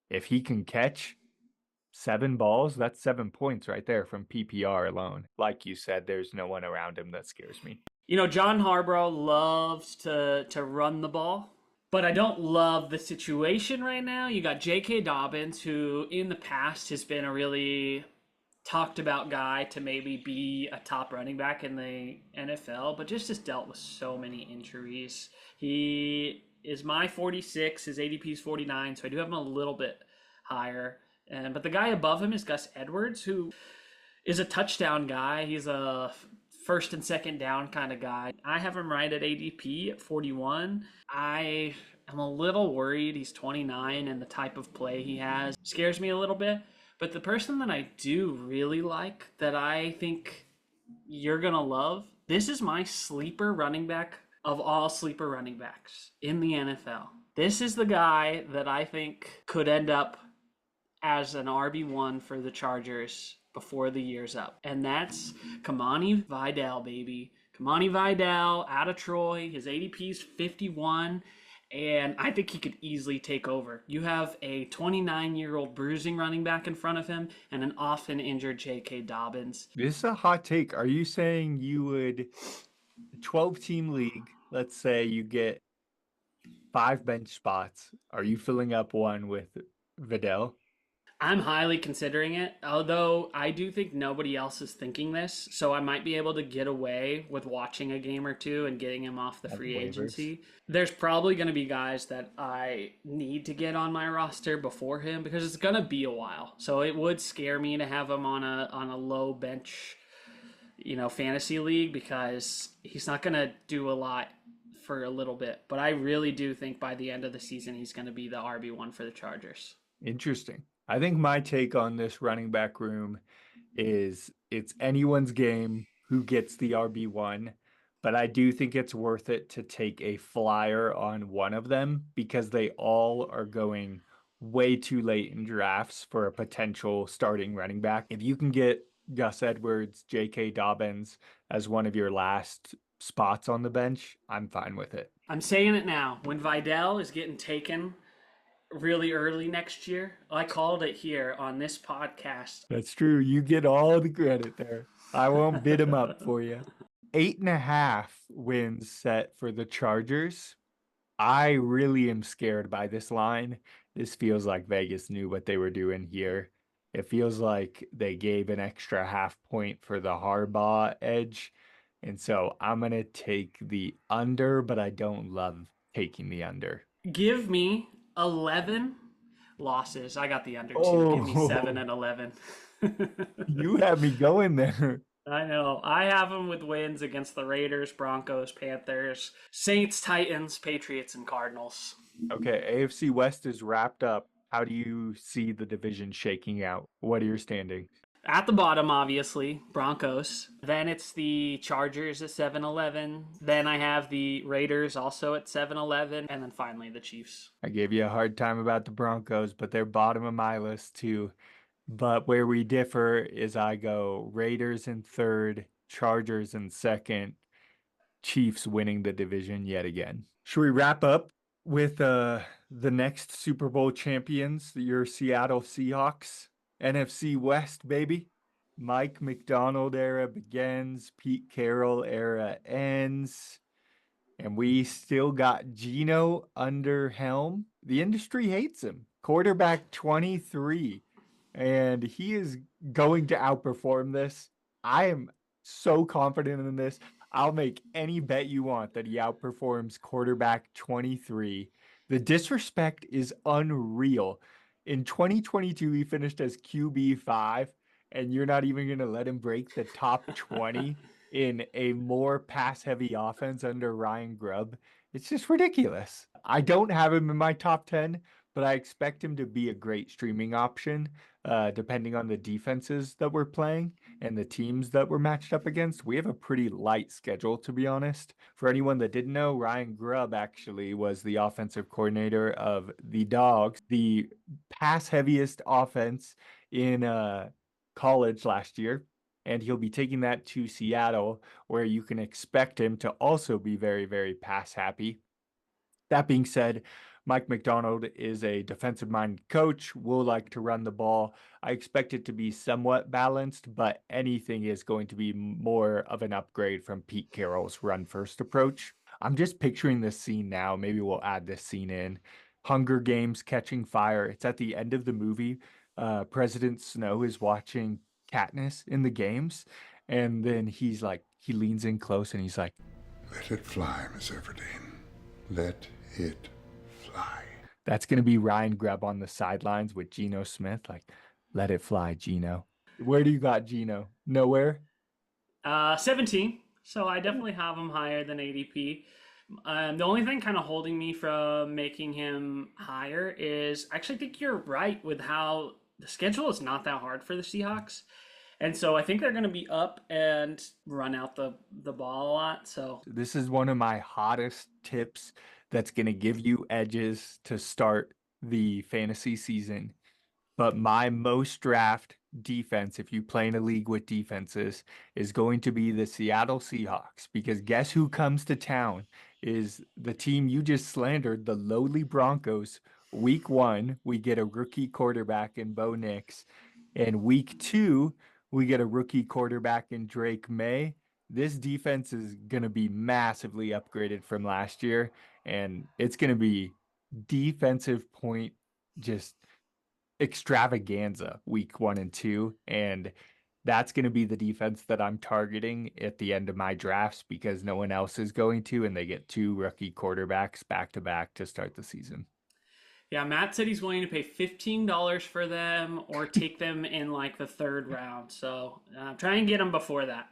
if he can catch 7 balls, that's 7 points right there from PPR alone. Like you said, there's no one around him that scares me. You know, John Harbaugh loves to run the ball, but I don't love the situation right now. You got J.K. Dobbins, who in the past has been a really talked about guy to maybe be a top running back in the NFL, but just has dealt with so many injuries. He is my 46, his ADP is 49, so I do have him a little bit higher. But the guy above him is Gus Edwards, who is a touchdown guy. He's a first and second down kind of guy. I have him right at ADP at 41. I am a little worried. He's 29 and the type of play he has scares me a little bit. But the person that I do really like, that I think you're going to love, this is my sleeper running back of all sleeper running backs in the NFL. This is the guy that I think could end up as an RB1 for the Chargers before the year's up. And that's Kamani Vidal, baby. Kamani Vidal out of Troy. His ADP is 51. And I think he could easily take over. You have a 29-year-old bruising running back in front of him and an often injured J.K. Dobbins. This is a hot take. Are you saying you would, 12-team league, let's say you get 5 bench spots. Are you filling up one with Vidal? I'm highly considering it, although I do think nobody else is thinking this, so I might be able to get away with watching a game or two and getting him off the free agency. There's probably going to be guys that I need to get on my roster before him because it's going to be a while. So it would scare me to have him on a low bench, fantasy league because he's not going to do a lot for a little bit. But I really do think by the end of the season he's going to be the RB1 for the Chargers. Interesting. I think my take on this running back room is it's anyone's game who gets the RB1, but I do think it's worth it to take a flyer on one of them because they all are going way too late in drafts for a potential starting running back. If you can get Gus Edwards, J.K. Dobbins as one of your last spots on the bench, I'm fine with it. I'm saying it now. When Vidal is getting taken really early next year, I called it here on this podcast. That's true. You get all the credit there. I won't bid him up for you. 8.5 wins set for the Chargers. I really am scared by this line. This feels like Vegas knew what they were doing here. It feels like they gave an extra half point for the Harbaugh edge. And so I'm going to take the under, but I don't love taking the under. Give me 11 losses. I got the under too. Give me 7 and 11. You have me going there. I know. I have them with wins against the Raiders, Broncos, Panthers, Saints, Titans, Patriots, and Cardinals. Okay, AFC West is wrapped up. How do you see the division shaking out? What are your standings? At the bottom, obviously, Broncos. Then it's the Chargers at 7-11. Then I have the Raiders also at 7-11. And then finally the Chiefs. I gave you a hard time about the Broncos, but they're bottom of my list too. But where we differ is I go Raiders in third, Chargers in second, Chiefs winning the division yet again. Should we wrap up with the next Super Bowl champions, your Seattle Seahawks, NFC West, baby. Mike McDonald era begins, Pete Carroll era ends. And we still got Geno under helm. The industry hates him. Quarterback 23. And he is going to outperform this. I am so confident in this. I'll make any bet you want that he outperforms quarterback 23. The disrespect is unreal. In 2022, he finished as QB5, and you're not even going to let him break the top 20 in a more pass heavy offense under Ryan Grubb. It's just ridiculous. I don't have him in my top 10, but I expect him to be a great streaming option, depending on the defenses that we're playing and the teams that we're matched up against. We have a pretty light schedule, to be honest. For anyone that didn't know, Ryan Grubb actually was the offensive coordinator of the Dogs, the pass heaviest offense in college last year, and he'll be taking that to Seattle, where you can expect him to also be very, very pass happy. That being said, Mike McDonald is a defensive minded coach, will like to run the ball. I expect it to be somewhat balanced, but anything is going to be more of an upgrade from Pete Carroll's run first approach. I'm just picturing this scene now. Maybe we'll add this scene in. Hunger Games catching fire. It's at the end of the movie. President Snow is watching Katniss in the games, and then he leans in close and he's like, "Let it fly, Miss Everdeen. Let it fly." That's going to be Ryan Grubb on the sidelines with Geno Smith. Like, let it fly, Geno. Where do you got Geno? Nowhere? 17. So I definitely have him higher than ADP. The only thing kind of holding me from making him higher is I actually think you're right with how the schedule is not that hard for the Seahawks. And so I think they're going to be up and run out the ball a lot. So this is one of my hottest tips that's going to give you edges to start the fantasy season. But my most draft defense, if you play in a league with defenses, is going to be the Seattle Seahawks. Because guess who comes to town? Is the team you just slandered, the lowly Broncos. Week 1, we get a rookie quarterback in Bo Nix. And week 2, we get a rookie quarterback in Drake May. This defense is going to be massively upgraded from last year. And it's going to be defensive point just extravaganza week 1 and 2, and that's going to be the defense that I'm targeting at the end of my drafts because no one else is going to, and they get 2 rookie quarterbacks back to back to start the season. Yeah, Matt said he's willing to pay $15 for them or take them in like the 3rd round. So try and get them before that.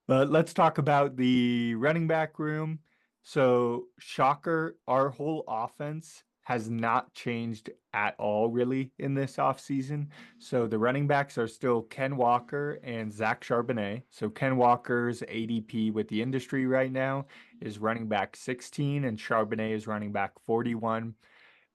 But let's talk about the running back room. So, shocker, our whole offense has not changed at all really in this offseason. So the running backs are still Ken Walker and Zach Charbonnet. So Ken Walker's ADP with the industry right now is running back 16 and Charbonnet is running back 41.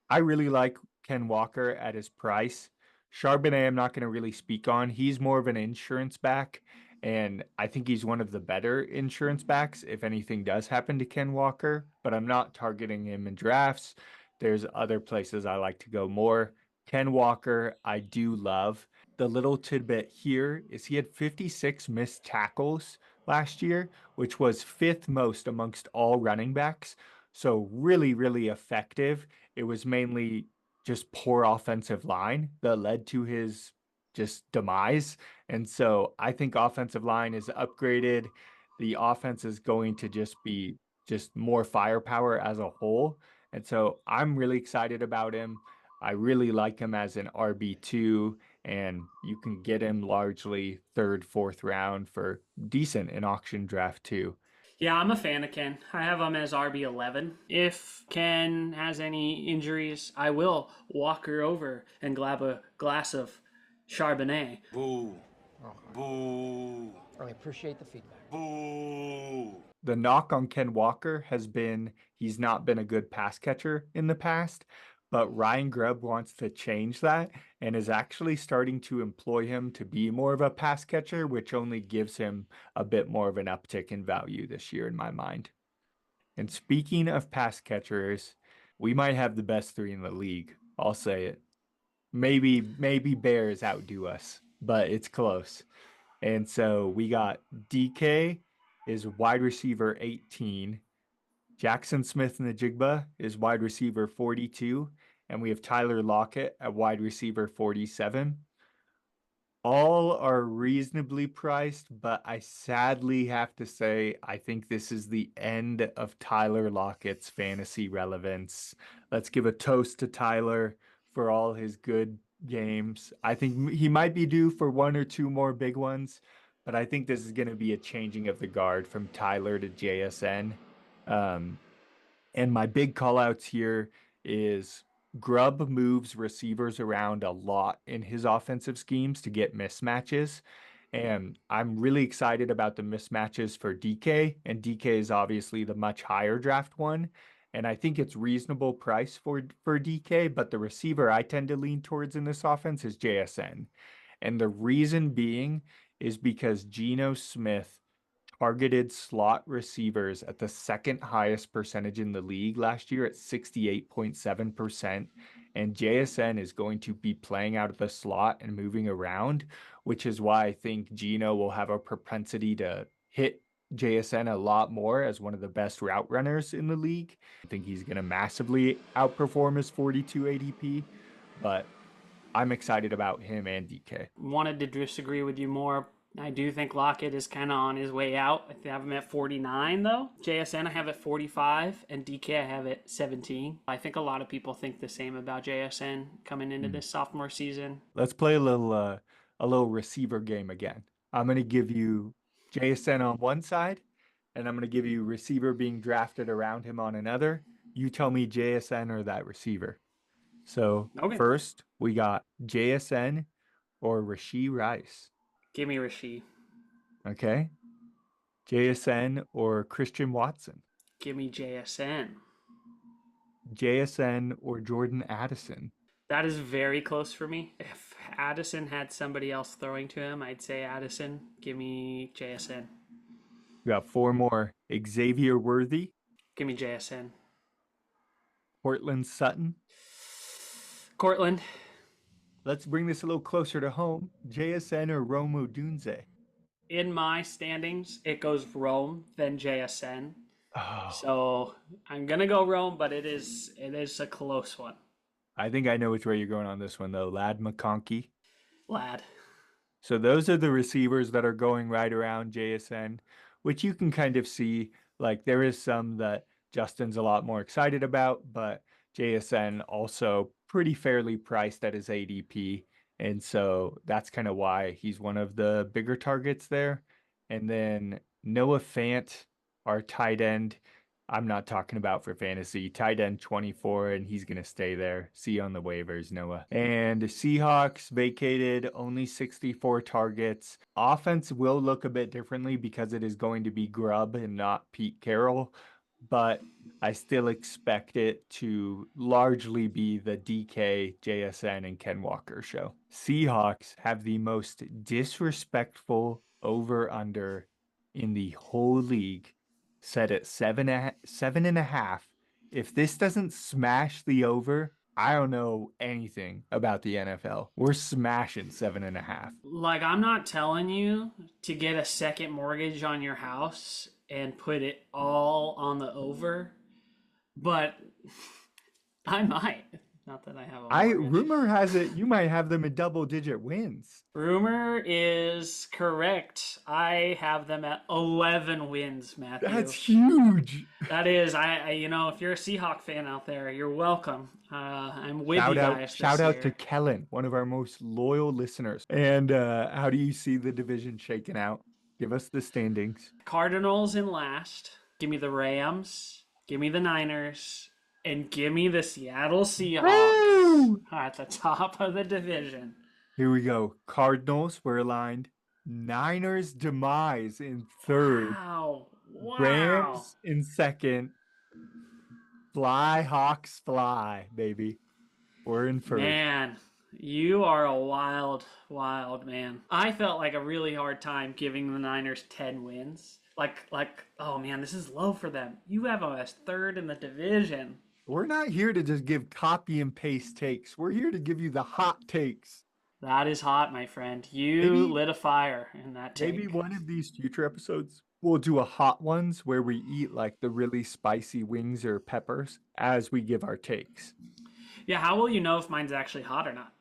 I really like Ken Walker at his price. Charbonnet, I'm not going to really speak on. He's more of an insurance back, and I think he's one of the better insurance backs if anything does happen to Ken Walker, but I'm not targeting him in drafts. There's other places I like to go more. Ken Walker, I do love. The little tidbit here is he had 56 missed tackles last year, which was 5th most amongst all running backs. So really, really effective. It was mainly just poor offensive line that led to his just demise. And so I think offensive line is upgraded. The offense is going to just be just more firepower as a whole. And so I'm really excited about him. I really like him as an RB2, and you can get him largely 3rd, 4th round for decent in auction draft too. Yeah, I'm a fan of Ken. I have him as RB11. If Ken has any injuries, I will walk her over and grab a glass of Charbonnet. Boo. Boo. I appreciate the feedback. Boo. The knock on Ken Walker has been he's not been a good pass catcher in the past, but Ryan Grubb wants to change that and is actually starting to employ him to be more of a pass catcher, which only gives him a bit more of an uptick in value this year in my mind. And speaking of pass catchers, we might have the best three in the league. I'll say it. Maybe Bears outdo us, but it's close. And so we got DK is wide receiver 18. Jackson Smith Najigba is wide receiver 42. And we have Tyler Lockett at wide receiver 47. All are reasonably priced, but I sadly have to say I think this is the end of Tyler Lockett's fantasy relevance. Let's give a toast to Tyler for all his good games. I think he might be due for one or two more big ones, but I think this is going to be a changing of the guard from Tyler to JSN. Um, and my big call outs here is Grubb moves receivers around a lot in his offensive schemes to get mismatches. And I'm really excited about the mismatches for DK. And DK is obviously the much higher draft one. And I think it's reasonable price for DK, but the receiver I tend to lean towards in this offense is JSN. And the reason being is because Geno Smith targeted slot receivers at the second highest percentage in the league last year at 68.7%. And JSN is going to be playing out of the slot and moving around, which is why I think Geno will have a propensity to hit JSN a lot more as one of the best route runners in the league. I think he's going to massively outperform his 42 ADP, but I'm excited about him and DK. Wanted to disagree with you more. I do think Lockett is kind of on his way out. I have him at 49, though. JSN I have at 45, and DK I have at 17. I think a lot of people think the same about JSN coming into this sophomore season. Let's play a little receiver game again. I'm going to give you JSN on one side, and I'm going to give you receiver being drafted around him on another. You tell me JSN or that receiver. So Okay. First, we got JSN or Rashee Rice. Give me Rashee. Okay. JSN or Christian Watson. Give me JSN. JSN or Jordan Addison. That is very close for me. If Addison had somebody else throwing to him, I'd say Addison. Give me JSN. We got four more. Xavier Worthy. Give me JSN. Cortland Sutton. Cortland. Let's bring this a little closer to home. JSN or Rome Odunze. In my standings, it goes Rome, then JSN. Oh, So I'm gonna go Rome, but it is a close one. I think I know which way you're going on this one, though. Lad McConkey. Lad. So those are the receivers that are going right around JSN, which you can kind of see. Like there is some that Justin's a lot more excited about, but JSN also pretty fairly priced at his ADP. And so that's kind of why he's one of the bigger targets there. And then Noah Fant, our tight end. I'm not talking about for fantasy. Tight end 24, and he's going to stay there. See you on the waivers, Noah. And the Seahawks vacated only 64 targets. Offense will look a bit differently because it is going to be Grubb and not Pete Carroll, but I still expect it to largely be the DK, JSN, and Ken Walker show. Seahawks have the most disrespectful over-under in the whole league, set at 7.5. If this doesn't smash the over, I don't know anything about the NFL. We're smashing 7.5. Like, I'm not telling you to get a second mortgage on your house and put it all on the over, but I might. Not that I have a mortgage. Rumor has it you might have them at double-digit wins. Rumor is correct. I have them at 11 wins, Matthew. That's huge. That is, if you're a Seahawk fan out there, you're welcome. I'm with you guys. Shout out to Kellen, one of our most loyal listeners. And how do you see the division shaking out? Give us the standings. Cardinals in last. Give me the Rams. Give me the Niners. And give me the Seattle Seahawks. Woo! At the top of the division. Here we go. Cardinals were aligned. Niners demise in third. Wow. Rams in second. Fly, Hawks, fly, baby. We're in first. Man, you are a wild, wild man. I felt like a really hard time giving the Niners 10 wins. Like, oh man, this is low for them. You have them as third in the division. We're not here to just give copy and paste takes. We're here to give you the hot takes. That is hot, my friend. You Maybe- lit a fire in that take. Maybe one of these future episodes, we'll do a hot ones where we eat like the really spicy wings or peppers as we give our takes. Yeah, how will you know if mine's actually hot or not?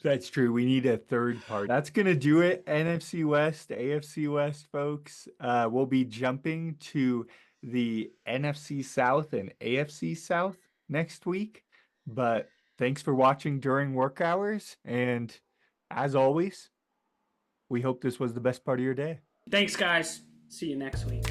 That's true. We need a third part. That's going to do it. NFC West, AFC West, folks. We'll be jumping to the NFC South and AFC South next week. But thanks for watching during work hours. And as always, we hope this was the best part of your day. Thanks, guys. See you next week.